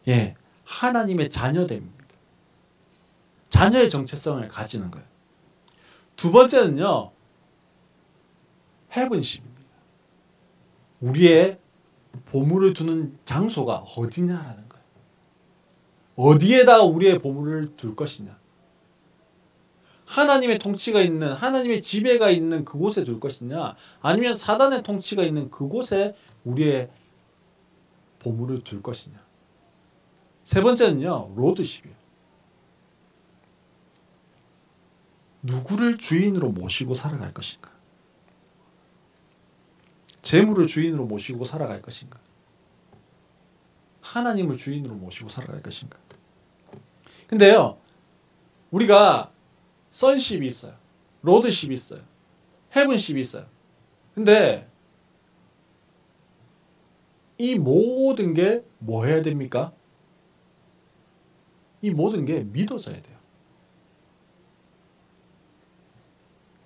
예, 하나님의 자녀됨입니다. 자녀의 정체성을 가지는 거예요. 두 번째는요. heavenship입니다. 우리의 보물을 두는 장소가 어디냐라는 거예요. 어디에다 우리의 보물을 둘 것이냐. 하나님의 통치가 있는, 하나님의 지배가 있는 그곳에 둘 것이냐, 아니면 사단의 통치가 있는 그곳에 우리의 보물을 둘 것이냐. 세 번째는요, 로드십이에요. 누구를 주인으로 모시고 살아갈 것인가? 재물을 주인으로 모시고 살아갈 것인가? 하나님을 주인으로 모시고 살아갈 것인가? 근데요, 우리가 선십이 있어요. 로드십이 있어요. 헤븐십이 있어요. 근데 이 모든 게 뭐 해야 됩니까? 이 모든 게 믿어져야 돼요.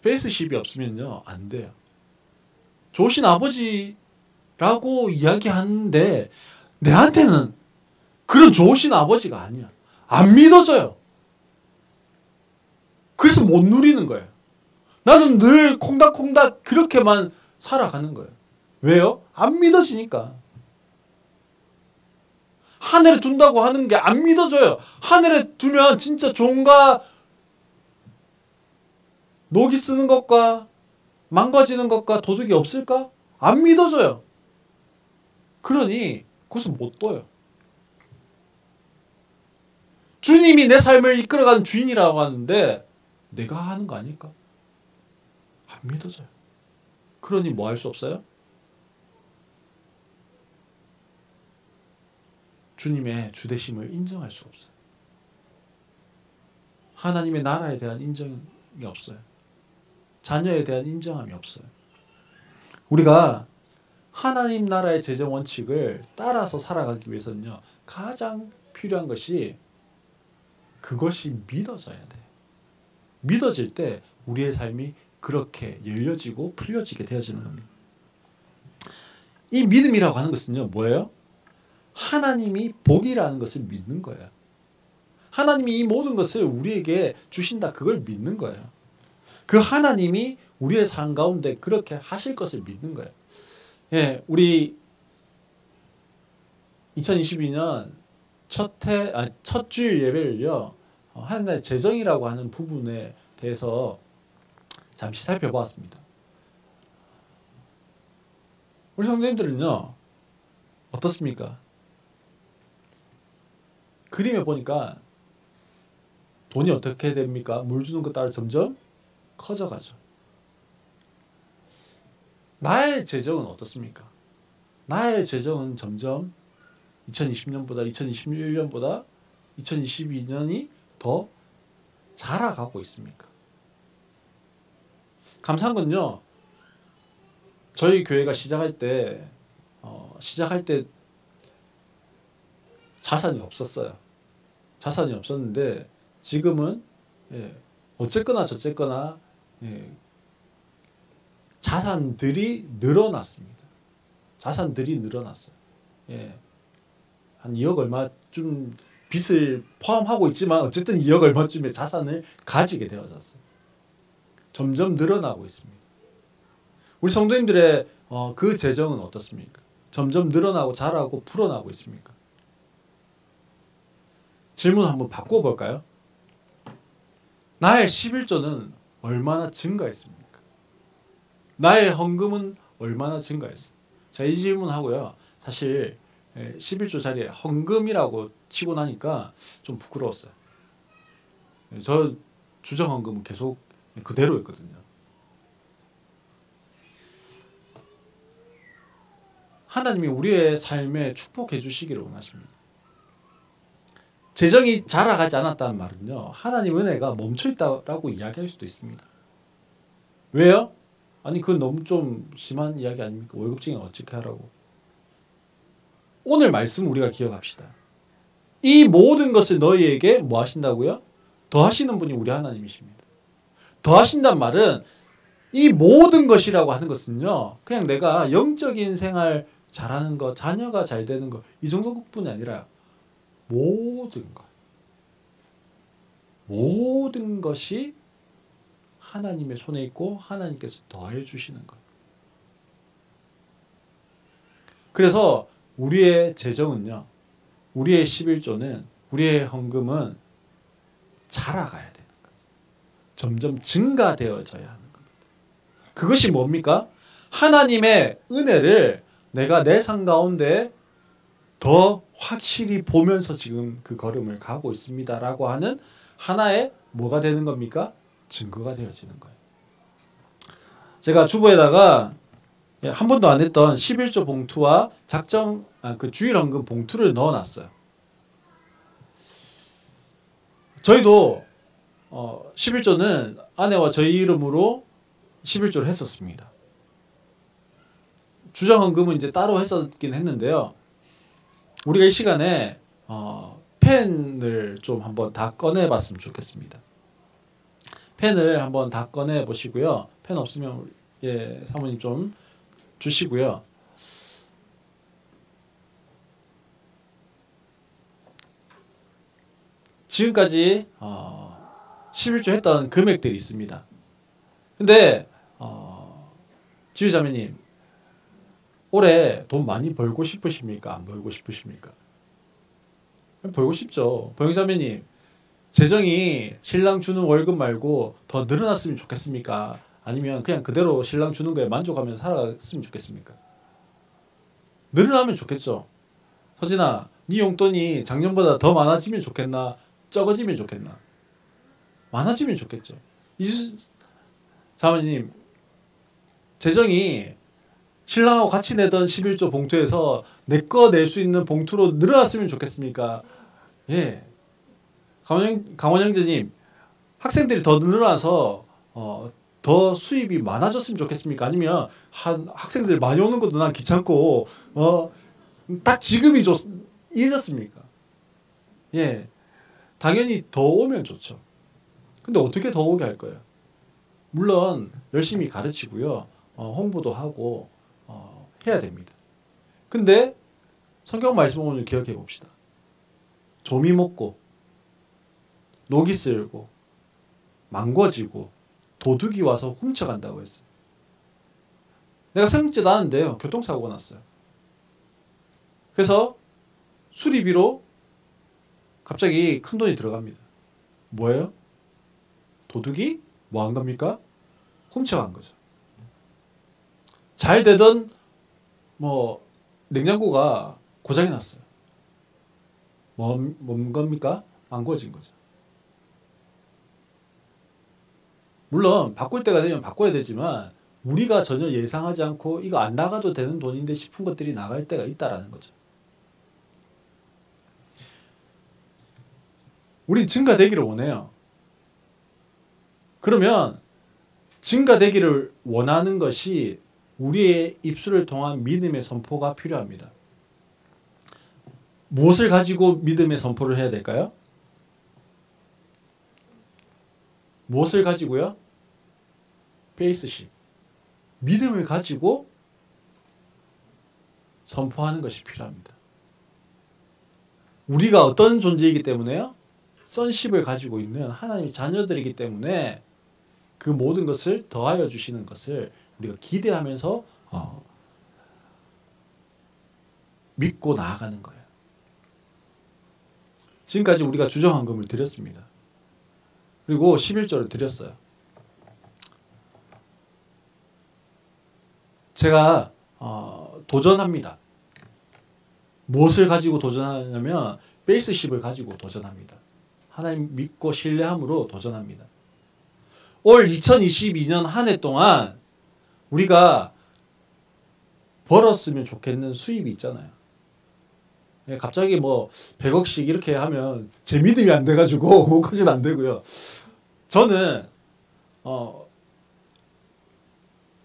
페이스십이 없으면요, 안 돼요. 좋으신 아버지라고 이야기하는데 내한테는 그런 좋으신 아버지가 아니야. 안 믿어져요. 그래서 못 누리는 거예요. 나는 늘 콩닥콩닥 그렇게만 살아가는 거예요. 왜요? 안 믿어지니까. 하늘에 둔다고 하는 게 안 믿어져요. 하늘에 두면 진짜 종과 녹이 쓰는 것과 망가지는 것과 도둑이 없을까? 안 믿어져요. 그러니 그것을 못 둬요. 주님이 내 삶을 이끌어가는 주인이라고 하는데 내가 하는 거 아닐까? 안 믿어져요. 그러니 뭐 할 수 없어요? 주님의 주되심을 인정할 수 없어요. 하나님의 나라에 대한 인정이 없어요. 자녀에 대한 인정함이 없어요. 우리가 하나님 나라의 재정 원칙을 따라서 살아가기 위해서는요, 가장 필요한 것이 그것이 믿어져야 돼요. 믿어질 때 우리의 삶이 그렇게 열려지고 풀려지게 되어지는 겁니다. 이 믿음이라고 하는 것은요, 뭐예요? 하나님이 복이라는 것을 믿는 거예요. 하나님이 이 모든 것을 우리에게 주신다, 그걸 믿는 거예요. 그 하나님이 우리의 삶 가운데 그렇게 하실 것을 믿는 거예요. 예, 우리 2022년 첫 주일 예배를요, 하나님의 재정이라고 하는 부분에 대해서 잠시 살펴보았습니다. 우리 성도님들은요, 어떻습니까? 그림에 보니까 돈이 어떻게 됩니까? 물 주는 것 따라 점점 커져가죠. 나의 재정은 어떻습니까? 나의 재정은 점점 2020년보다 2021년보다 2022년이 더 자라가고 있습니까? 감사한 건요, 저희 교회가 시작할 때 자산이 없었어요. 자산이 없었는데 지금은 어쨌거나 저쨌거나 자산들이 늘어났습니다. 자산들이 늘어났어요. 한 2억 얼마쯤 빚을 포함하고 있지만 어쨌든 2억 얼마쯤의 자산을 가지게 되어졌어요. 점점 늘어나고 있습니다. 우리 성도님들의 그 재정은 어떻습니까? 점점 늘어나고 자라고 불어나고 있습니까? 질문 한번 바꿔볼까요? 나의 11조는 얼마나 증가했습니까? 나의 헌금은 얼마나 증가했습니까? 자, 이 질문하고요. 사실 11조 자리에 헌금이라고 치고 나니까 좀 부끄러웠어요. 저 주정 헌금은 계속 그대로였거든요. 하나님이 우리의 삶에 축복해 주시기를 원하십니다. 재정이 자라가지 않았다는 말은요, 하나님 은혜가 멈춰있다라고 이야기할 수도 있습니다. 왜요? 아니 그건 너무 좀 심한 이야기 아닙니까? 월급쟁이 어떻게 하라고. 오늘 말씀 우리가 기억합시다. 이 모든 것을 너희에게 뭐 하신다고요? 더하시는 분이 우리 하나님이십니다. 더하신단 말은 이 모든 것이라고 하는 것은요, 그냥 내가 영적인 생활 잘하는 것, 자녀가 잘 되는 것, 이 정도뿐이 아니라 모든 것이 하나님의 손에 있고 하나님께서 더해 주시는 것. 그래서 우리의 재정은요, 우리의 11조는, 우리의 헌금은 자라가야 되는 거예요. 점점 증가되어져야 하는 겁니다. 그것이 뭡니까? 하나님의 은혜를 내가 내 삶 가운데 더 확실히 보면서 지금 그 걸음을 가고 있습니다라고 하는 하나의 뭐가 되는 겁니까? 증거가 되어지는 거예요. 제가 주보에다가 한 번도 안 했던 11조 봉투와 그 주일헌금 봉투를 넣어놨어요. 저희도 11조는 아내와 저희 이름으로 11조를 했었습니다. 주정헌금은 이제 따로 했었긴 했는데요. 우리가 이 시간에 펜을 좀 한번 다 꺼내봤으면 좋겠습니다. 펜을 한번 다 꺼내 보시고요. 펜 없으면 사모님 좀 주시고요. 지금까지 11조 했던 금액들이 있습니다. 근데 지휘자매님, 올해 돈 많이 벌고 싶으십니까? 안 벌고 싶으십니까? 벌고 싶죠. 병자매님, 재정이 신랑 주는 월급 말고 더 늘어났으면 좋겠습니까? 아니면 그냥 그대로 신랑 주는 거에 만족하면서 살아갔으면 좋겠습니까? 늘어나면 좋겠죠. 서진아, 네 용돈이 작년보다 더 많아지면 좋겠나? 적어지면 좋겠나? 많아지면 좋겠죠. 사모님, 재정이 신랑하고 같이 내던 11조 봉투에서 내 거 낼 수 있는 봉투로 늘어났으면 좋겠습니까? 예. 강원 형제님, 학생들이 더 늘어나서 더 수입이 많아졌으면 좋겠습니까? 아니면 학생들 많이 오는 것도 난 귀찮고 딱 지금이 이렇습니까? 예. 당연히 더 오면 좋죠. 근데 어떻게 더 오게 할 거예요? 물론 열심히 가르치고요. 홍보도 하고 해야 됩니다. 근데 성경 말씀 오늘 기억해 봅시다. 조미 먹고 녹이 쓸고 망궈지고 도둑이 와서 훔쳐간다고 했어요. 내가 생각지 나는데요. 교통사고가 났어요. 그래서 수리비로 갑자기 큰 돈이 들어갑니다. 뭐예요? 도둑이 뭐 한 겁니까? 훔쳐간 거죠. 잘 되던 냉장고가 고장이 났어요. 뭔 겁니까? 망고진 거죠. 물론 바꿀 때가 되면 바꿔야 되지만 우리가 전혀 예상하지 않고 이거 안 나가도 되는 돈인데 싶은 것들이 나갈 때가 있다라는 거죠. 우린 증가되기를 원해요. 그러면 증가되기를 원하는 것이 우리의 입술을 통한 믿음의 선포가 필요합니다. 무엇을 가지고 믿음의 선포를 해야 될까요? 무엇을 가지고요? 페이스십. 믿음을 가지고 선포하는 것이 필요합니다. 우리가 어떤 존재이기 때문에요? 선십을 가지고 있는 하나님의 자녀들이기 때문에 그 모든 것을 더하여 주시는 것을 우리가 기대하면서 믿고 나아가는 거예요. 지금까지 우리가 주정헌금을 드렸습니다. 그리고 11조를 드렸어요. 제가 도전합니다. 무엇을 가지고 도전하냐면 베이스십을 가지고 도전합니다. 하나님 믿고 신뢰함으로 도전합니다. 올 2022년 한 해 동안 우리가 벌었으면 좋겠는 수입이 있잖아요. 갑자기 100억씩 이렇게 하면 제 믿음이 안 돼가지고 그것은 안 되고요. 저는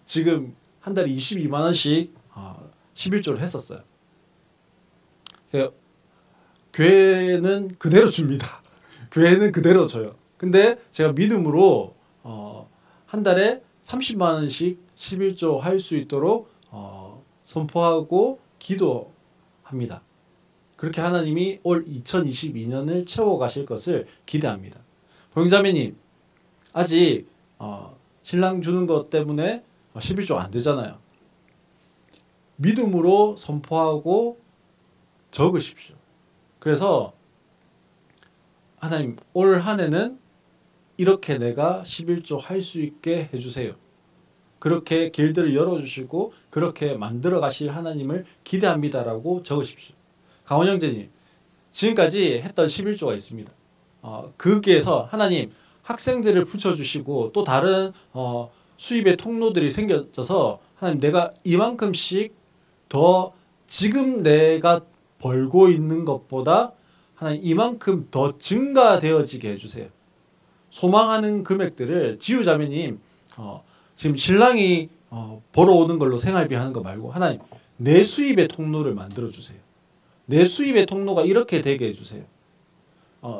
지금 한 달에 22만 원씩 11조를 했었어요. 교회는 그대로 줍니다. 교회는 그대로 줘요. 근데 제가 믿음으로 한 달에 30만 원씩 11조 할 수 있도록 선포하고 기도합니다. 그렇게 하나님이 올 2022년을 채워가실 것을 기대합니다. 봉자매님, 아직 신랑 주는 것 때문에 11조 안 되잖아요. 믿음으로 선포하고 적으십시오. 그래서 하나님 올 한 해는 이렇게 내가 11조 할 수 있게 해주세요. 그렇게 길들을 열어주시고 그렇게 만들어 가실 하나님을 기대합니다라고 적으십시오. 강원 형제님, 지금까지 했던 11조가 있습니다. 거기에서 하나님 학생들을 붙여주시고 또 다른 수입의 통로들이 생겨져서 하나님 내가 이만큼씩 더 지금 내가 벌고 있는 것보다 하나님 이만큼 더 증가되어지게 해주세요. 소망하는 금액들을 지우자매님 지금 신랑이 벌어오는 걸로 생활비 하는 거 말고 하나님 내 수입의 통로를 만들어주세요. 내 수입의 통로가 이렇게 되게 해주세요.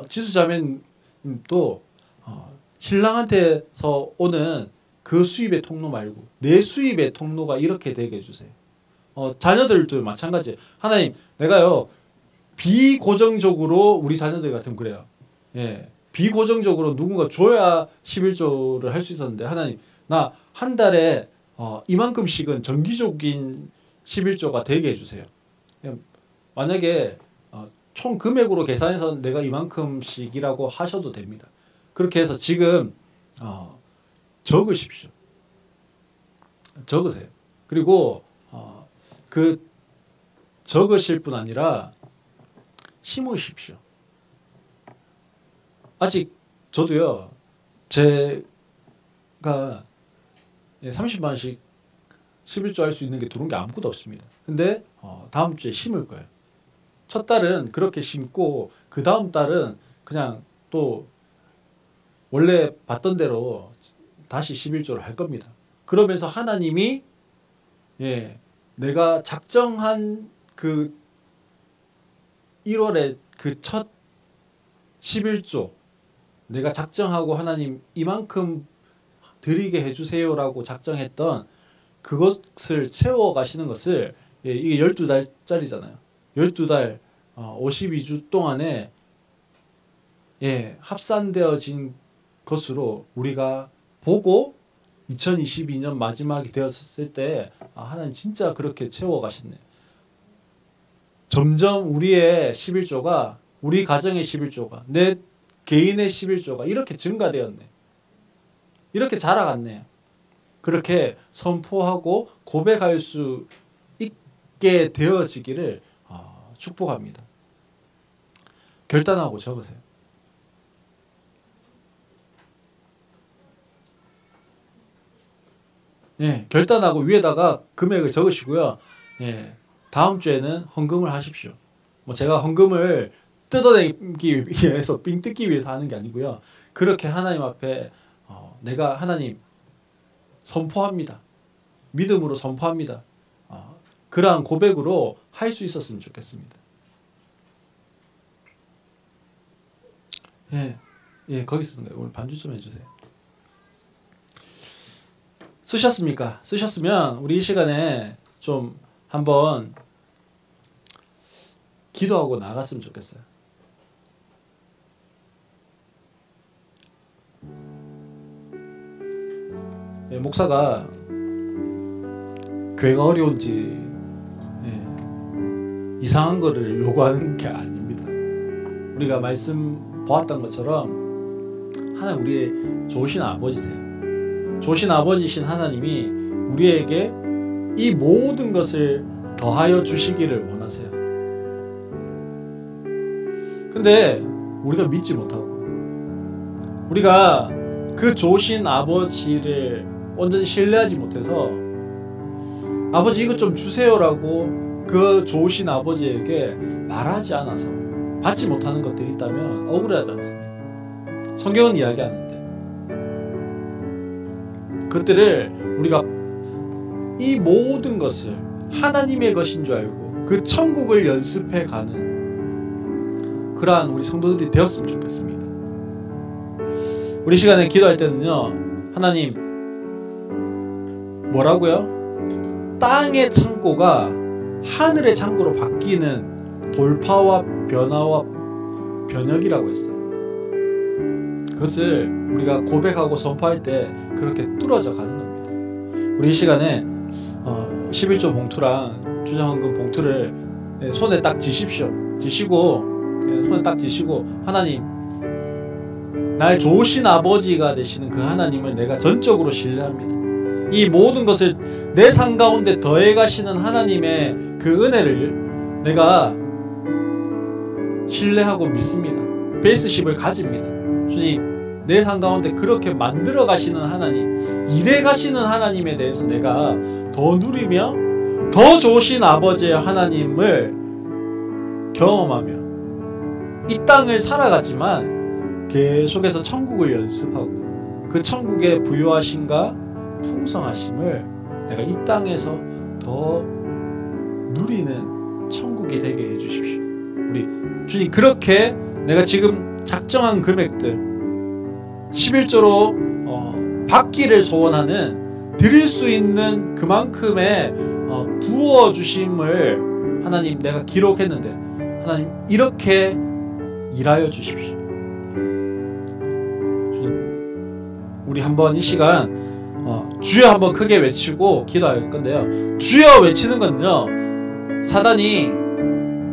지수자매님도 신랑한테서 오는 그 수입의 통로 말고 내 수입의 통로가 이렇게 되게 해주세요. 자녀들도 마찬가지. 하나님 내가요 비고정적으로 우리 자녀들 같으면 그래요. 예, 비고정적으로 누군가 줘야 11조를 할 수 있었는데 하나님 나 한 달에 이만큼씩은 정기적인 11조가 되게 해주세요. 만약에 총 금액으로 계산해서 내가 이만큼씩이라고 하셔도 됩니다. 그렇게 해서 지금 적으십시오. 적으세요. 그리고 그 적으실 뿐 아니라 심으십시오. 아직 저도요 제가 30만 원씩 11조 할 수 있는 게 들어온 게 아무것도 없습니다. 근데 다음 주에 심을 거예요. 첫 달은 그렇게 심고 그 다음 달은 그냥 또 원래 받던 대로 다시 11조를 할 겁니다. 그러면서 하나님이 내가 작정한 그 1월에 그 첫 11조 내가 작정하고 하나님 이만큼 드리게 해주세요라고 작정했던 그것을 채워가시는 것을 이게 12달짜리잖아요. 12달 52주 동안에 합산되어진 것으로 우리가 보고 2022년 마지막이 되었을 때 하나님 진짜 그렇게 채워가셨네. 점점 우리의 11조가 우리 가정의 11조가 내 개인의 11조가 이렇게 증가되었네. 이렇게 자라갔네요. 그렇게 선포하고 고백할 수 있게 되어지기를 축복합니다. 결단하고 적으세요. 결단하고 위에다가 금액을 적으시고요. 다음 주에는 헌금을 하십시오. 뭐 제가 헌금을 뜯어내기 위해서 삥 뜯기 위해서 하는 게 아니고요. 그렇게 하나님 앞에 내가 하나님 선포합니다. 믿음으로 선포합니다. 그러한 고백으로 할 수 있었으면 좋겠습니다. 거기 쓰는 거예요. 오늘 반주 좀 해주세요. 쓰셨습니까? 쓰셨으면 우리 이 시간에 좀 한번 기도하고 나갔으면 좋겠어요. 목사가 교회가 어려운지 이상한 거를 요구하는 게 아닙니다. 우리가 말씀 보았던 것처럼 하나님 우리의 좋으신 아버지세요. 좋으신 아버지신 하나님이 우리에게 이 모든 것을 더하여 주시기를 원하세요. 근데 우리가 믿지 못하고 우리가 그 좋으신 아버지를 완전히 신뢰하지 못해서 아버지 이것 좀 주세요라고 그 좋으신 아버지에게 말하지 않아서 받지 못하는 것들이 있다면 억울하지 않습니까? 성경은 이야기하는데 그것들을 우리가 이 모든 것을 하나님의 것인 줄 알고 그 천국을 연습해 가는 그러한 우리 성도들이 되었으면 좋겠습니다. 우리 시간에 기도할 때는요, 하나님 뭐라고요? 땅의 창고가 하늘의 창고로 바뀌는 돌파와 변화와 변혁이라고 했어요. 그것을 우리가 고백하고 선포할 때 그렇게 뚫어져 가는 겁니다. 우리 이 시간에 11조 봉투랑 주정헌금 봉투를 손에 딱 쥐십시오. 쥐시고 손에 딱 쥐시고 하나님, 날 좋으신 아버지가 되시는 그 하나님을 내가 전적으로 신뢰합니다. 이 모든 것을 내 삶 가운데 더해 가시는 하나님의 그 은혜를 내가 신뢰하고 믿습니다. 베이스십을 가집니다. 주님, 내 삶 가운데 그렇게 만들어 가시는 하나님, 일해 가시는 하나님에 대해서 내가 더 누리며 더 좋으신 아버지의 하나님을 경험하며 이 땅을 살아가지만 계속해서 천국을 연습하고 그 천국의 부요하심과 풍성하심을 내가 이 땅에서 더 누리는 천국이 되게 해주십시오. 우리 주님, 그렇게 내가 지금 작정한 금액들 11조로 받기를 소원하는, 드릴 수 있는 그만큼의 부어주심을 하나님 내가 기록했는데 하나님 이렇게 일하여 주십시오. 주님, 우리 한번 이 시간 주여 한번 크게 외치고 기도할 건데요. 주여 외치는 건요, 사단이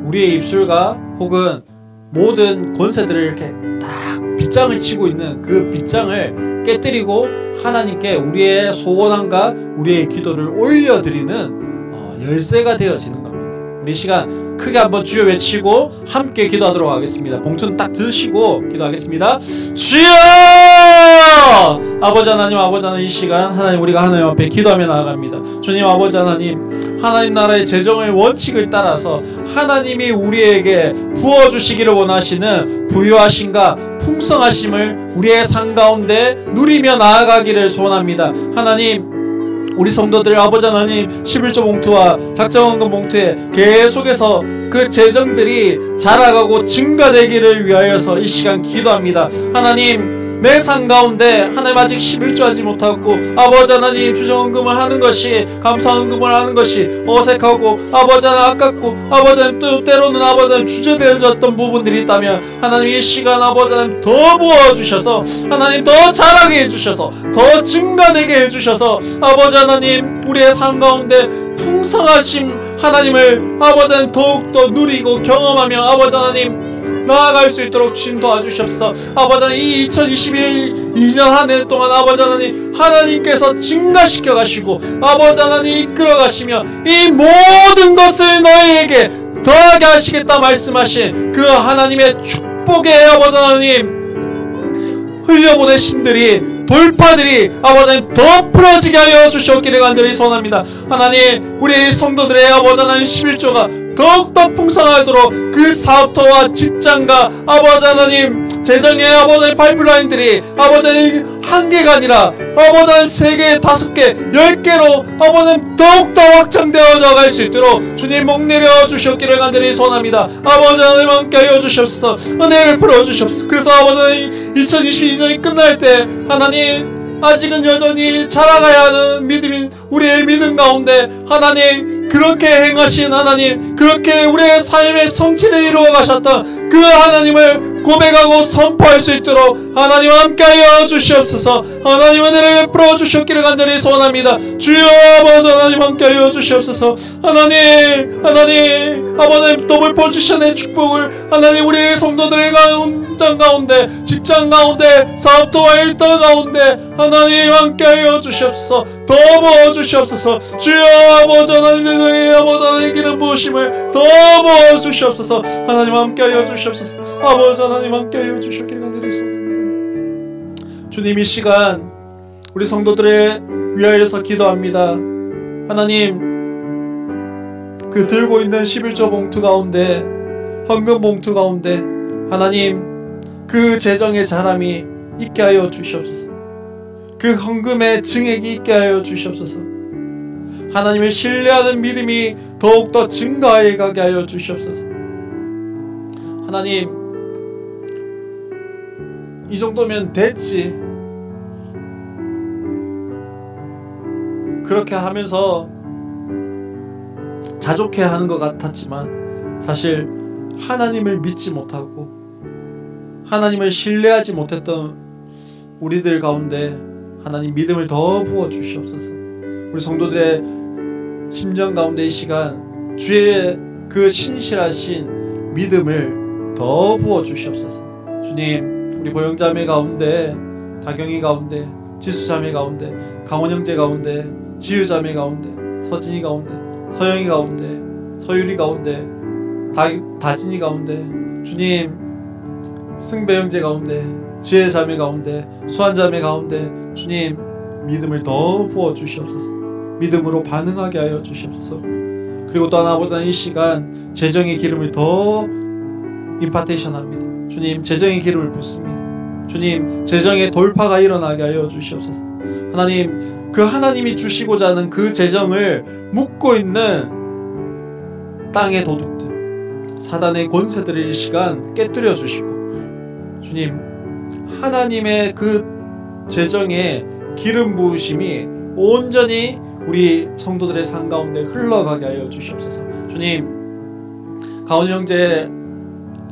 우리의 입술과 혹은 모든 권세들을 이렇게 딱 빗장을 치고 있는 그 빗장을 깨뜨리고 하나님께 우리의 소원함과 우리의 기도를 올려드리는 열쇠가 되어지는 겁니다. 우리 시간 크게 한번 주여 외치고 함께 기도하도록 하겠습니다. 봉투는 딱 드시고 기도하겠습니다. 주여! 아버지 하나님, 아버지 하나님, 이 시간 하나님, 우리가 하나님 앞에 기도하며 나아갑니다. 주님, 아버지 하나님, 하나님 나라의 재정의 원칙을 따라서 하나님이 우리에게 부어주시기를 원하시는 부요하심과 풍성하심을 우리의 삶 가운데 누리며 나아가기를 소원합니다. 하나님, 우리 성도들 아버지 하나님, 11조 봉투와 작정헌금 봉투에 계속해서 그 재정들이 자라가고 증가되기를 위하여서 이 시간 기도합니다. 하나님, 내 삶 가운데 하나님 아직 11조 하지 못하고 아버지 하나님 주정헌금을 하는 것이, 감사헌금을 하는 것이 어색하고 아버지 하나님 아깝고 아버지 하나님 또 때로는 아버지 하나님 주저되어졌던 부분들이 있다면 하나님 이 시간 아버지 하나님 더 부어주셔서 하나님 더 자라게 해주셔서 더 증가되게 해주셔서 아버지 하나님 우리의 삶 가운데 풍성하심 하나님을 아버지 하나님 더욱더 누리고 경험하며 아버지 하나님 나아갈 수 있도록 주님 도와주셨어. 아버지 하나님, 이 2021년 한 해 동안 아버지 하나님, 하나님께서 증가시켜 가시고 아버지 하나님 이끌어 가시며 이 모든 것을 너희에게 더하게 하시겠다 말씀하신 그 하나님의 축복의 아버지 하나님 흘려보내심들이, 돌파들이 아버지 하나님 더 풀어지게 하여 주시옵기를 간절히 소원합니다. 하나님, 우리 성도들의 아버지 하나님 11조가 더욱더 풍성하도록 그 사업터와 직장과 아버지 하나님 재정의 아버지 하나님 파이프라인들이 아버지 하나님 한 개가 아니라 아버지 하나님 3개, 5개, 10개로 아버지 하나님 더욱더 확장되어져 갈 수 있도록 주님 목내려 주시옵기를 간절히 소원합니다. 아버지 하나님 함께하여 주시옵소서. 은혜를 풀어주시옵소서. 그래서 아버지 하나님 2022년이 끝날 때 하나님 아직은 여전히 자라가야 하는 믿음인 우리의 믿음 가운데 하나님 그렇게 행하신 하나님, 그렇게 우리의 삶의 성취를 이루어 가셨던 그 하나님을 고백하고 선포할 수 있도록 하나님 함께하여 주시옵소서. 하나님 은혜를 베풀어 주셨기를 간절히 소원합니다. 주여 아버지 하나님 함께하여 주시옵소서. 하나님 아버지 하나님 더블 포지션의 축복을 하나님 우리의 성도들 가운데 직장 가운데 사업도와 일터 가운데 하나님 함께하여 주시옵소서. 더 부어주시옵소서. 주여 아버지 하나님 아버지 하나님 기름 부으심을 더 부어주시옵소서. 하나님 함께하여 주시옵소서. 아버지 하나님 함께하여 주시옵기를 간절히 소원합니다. 주님, 이 시간 우리 성도들을 위하여서 기도합니다. 하나님, 그 들고 있는 11조 봉투 가운데, 헌금 봉투 가운데 하나님 그 재정의 자람이 있게 하여 주시옵소서. 그 헌금의 증액이 있게 하여 주시옵소서. 하나님을 신뢰하는 믿음이 더욱더 증가해 가게 하여 주시옵소서. 하나님, 이 정도면 됐지, 그렇게 하면서 자족해 하는 것 같았지만 사실 하나님을 믿지 못하고 하나님을 신뢰하지 못했던 우리들 가운데 하나님 믿음을 더 부어 주시옵소서. 우리 성도들의 심정 가운데 이 시간 주의 그 신실하신 믿음을 더 부어 주시옵소서. 주님, 우리 보영자매 가운데, 다경이 가운데, 지수자매 가운데, 강원 형제 가운데, 지유자매 가운데, 서진이 가운데, 서영이 가운데, 서유리 가운데, 다진이 가운데, 주님, 승배 형제 가운데, 지혜자매 가운데, 수환자매 가운데, 주님, 믿음을 더 부어 주시옵소서. 믿음으로 반응하게 하여 주시옵소서. 그리고 또 하나보다 이 시간 재정의 기름을 더 임파테이션 합니다. 주님, 재정의 기름을 붓습니다. 주님, 재정의 돌파가 일어나게 하여 주시옵소서. 하나님, 그 하나님이 주시고자 하는 그 재정을 묻고 있는 땅의 도둑들, 사단의 권세들을 이 시간 깨뜨려 주시고, 주님, 하나님의 그 재정의 기름 부으심이 온전히 우리 성도들의 삶 가운데 흘러가게 하여 주시옵소서. 주님, 가온 형제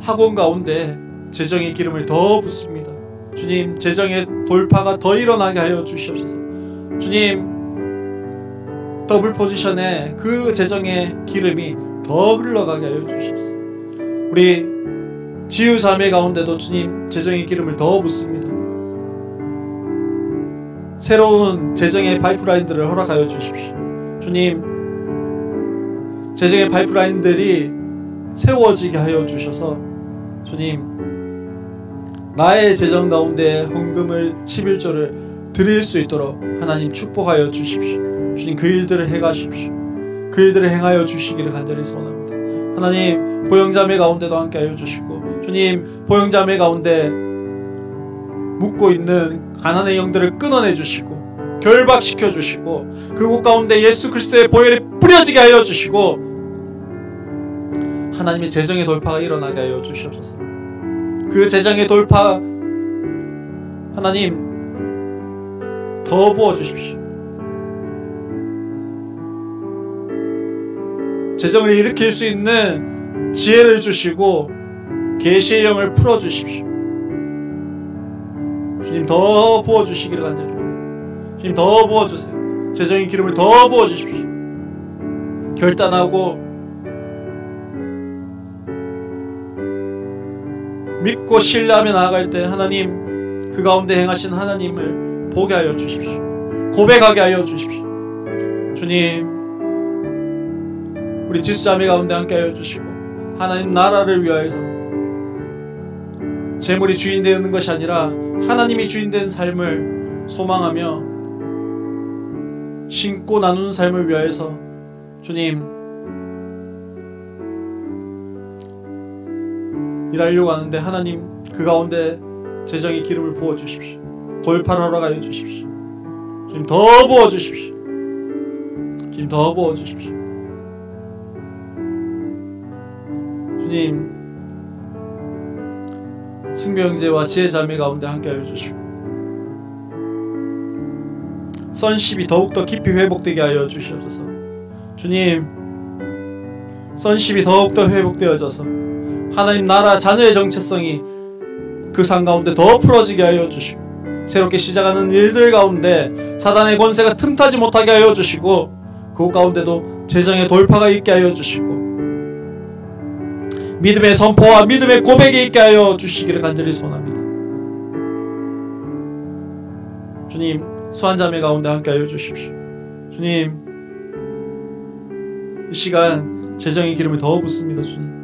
학원 가운데 재정의 기름을 더 붓습니다. 주님, 재정의 돌파가 더 일어나게 하여 주시옵소서. 주님, 더블 포지션에 그 재정의 기름이 더 흘러가게 하여 주시옵소서. 우리 지유 자매 가운데도 주님, 재정의 기름을 더 붓습니다. 새로운 재정의 파이프라인들을 허락하여 주십시오. 주님, 재정의 파이프라인들이 세워지게 하여 주셔서, 주님, 나의 재정 가운데 헌금을 11조를 드릴 수 있도록 하나님 축복하여 주십시오. 주님, 그 일들을 해가십시오. 그 일들을 행하여 주시기를 간절히 소원합니다. 하나님, 보영자매 가운데도 함께하여 주시고, 주님, 보영자매 가운데 묻고 있는 가난의 영들을 끊어내 주시고 결박시켜 주시고 그곳 가운데 예수 그리스도의 보혈이 뿌려지게 하여 주시고 하나님의 재정의 돌파가 일어나게 하여 주시옵소서. 그 재정의 돌파 하나님 더 부어주십시오. 재정을 일으킬 수 있는 지혜를 주시고 계시의 영을 풀어주십시오. 주님, 더 부어주시기를 간절히 원합니다. 주님, 더 부어주세요. 재정의 기름을 더 부어주십시오. 결단하고 믿고 신뢰하며 나아갈 때 하나님, 그 가운데 행하신 하나님을 보게 하여 주십시오. 고백하게 하여 주십시오. 주님, 우리 지수자매 가운데 함께 하여 주시고 하나님 나라를 위하여서 재물이 주인 되는 것이 아니라 하나님이 주인 된 삶을 소망하며 신고 나누는 삶을 위하여서 주님 일하려고 하는데 하나님 그 가운데 재정의 기름을 부어주십시오. 돌파를 허락하여 주십시오. 주님, 더 부어주십시오. 주님, 더 부어주십시오. 주님, 승병제와 지혜자매 가운데 함께하여 주시고 선십이 더욱더 깊이 회복되게 하여 주시옵소서. 주님, 선십이 더욱더 회복되어져서 하나님 나라 자녀의 정체성이 그 상 가운데 더 풀어지게 하여 주시고 새롭게 시작하는 일들 가운데 사단의 권세가 틈타지 못하게 하여 주시고 그곳 가운데도 재정의 돌파가 있게 하여 주시고 믿음의 선포와 믿음의 고백이 있게 하여 주시기를 간절히 소원합니다. 주님, 수환자매 가운데 함께 하여 주십시오. 주님, 이 시간 재정의 기름을 더 붓습니다. 주님,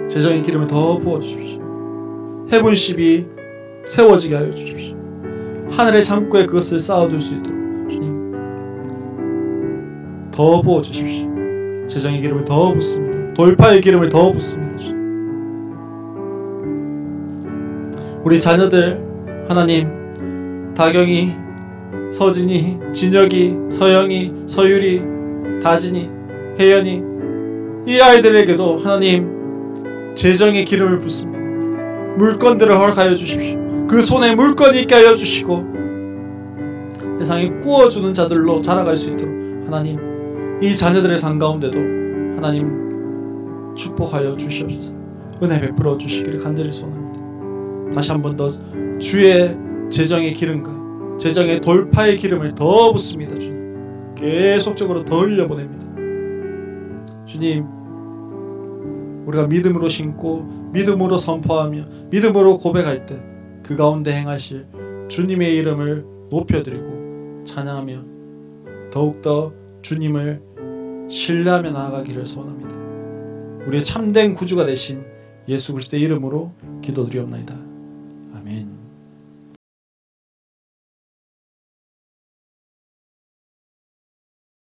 재정의 기름을 더 부어주십시오. 해본십이 세워지게 하여 주십시오. 하늘의 창고에 그것을 쌓아둘 수 있도록 주님 더 부어주십시오. 재정의 기름을 더 붓습니다. 돌파의 기름을 더 붓습니다. 주님. 우리 자녀들 하나님, 다경이, 서진이, 진혁이, 서영이, 서유리, 다진이, 혜연이, 이 아이들에게도 하나님 재정의 기름을 붓습니다. 물건들을 허락하여 주십시오. 그 손에 물건이 있게 하여 주시고 세상에 꾸어주는 자들로 자라갈 수 있도록 하나님, 이 자녀들의 삶 가운데도 하나님 축복하여 주시옵소서. 은혜 베풀어 주시기를 간절히 소원합니다. 다시 한 번 더 주의 재정의 기름과 재정의 돌파의 기름을 더 붓습니다. 주님, 계속적으로 더 흘려보냅니다. 주님, 우리가 믿음으로 신고 믿음으로 선포하며 믿음으로 고백할 때 그 가운데 행하실 주님의 이름을 높여드리고 찬양하며 더욱더 주님을 신뢰하며 나아가기를 소원합니다. 우리의 참된 구주가 되신 예수 그리스도의 이름으로 기도드리옵나이다.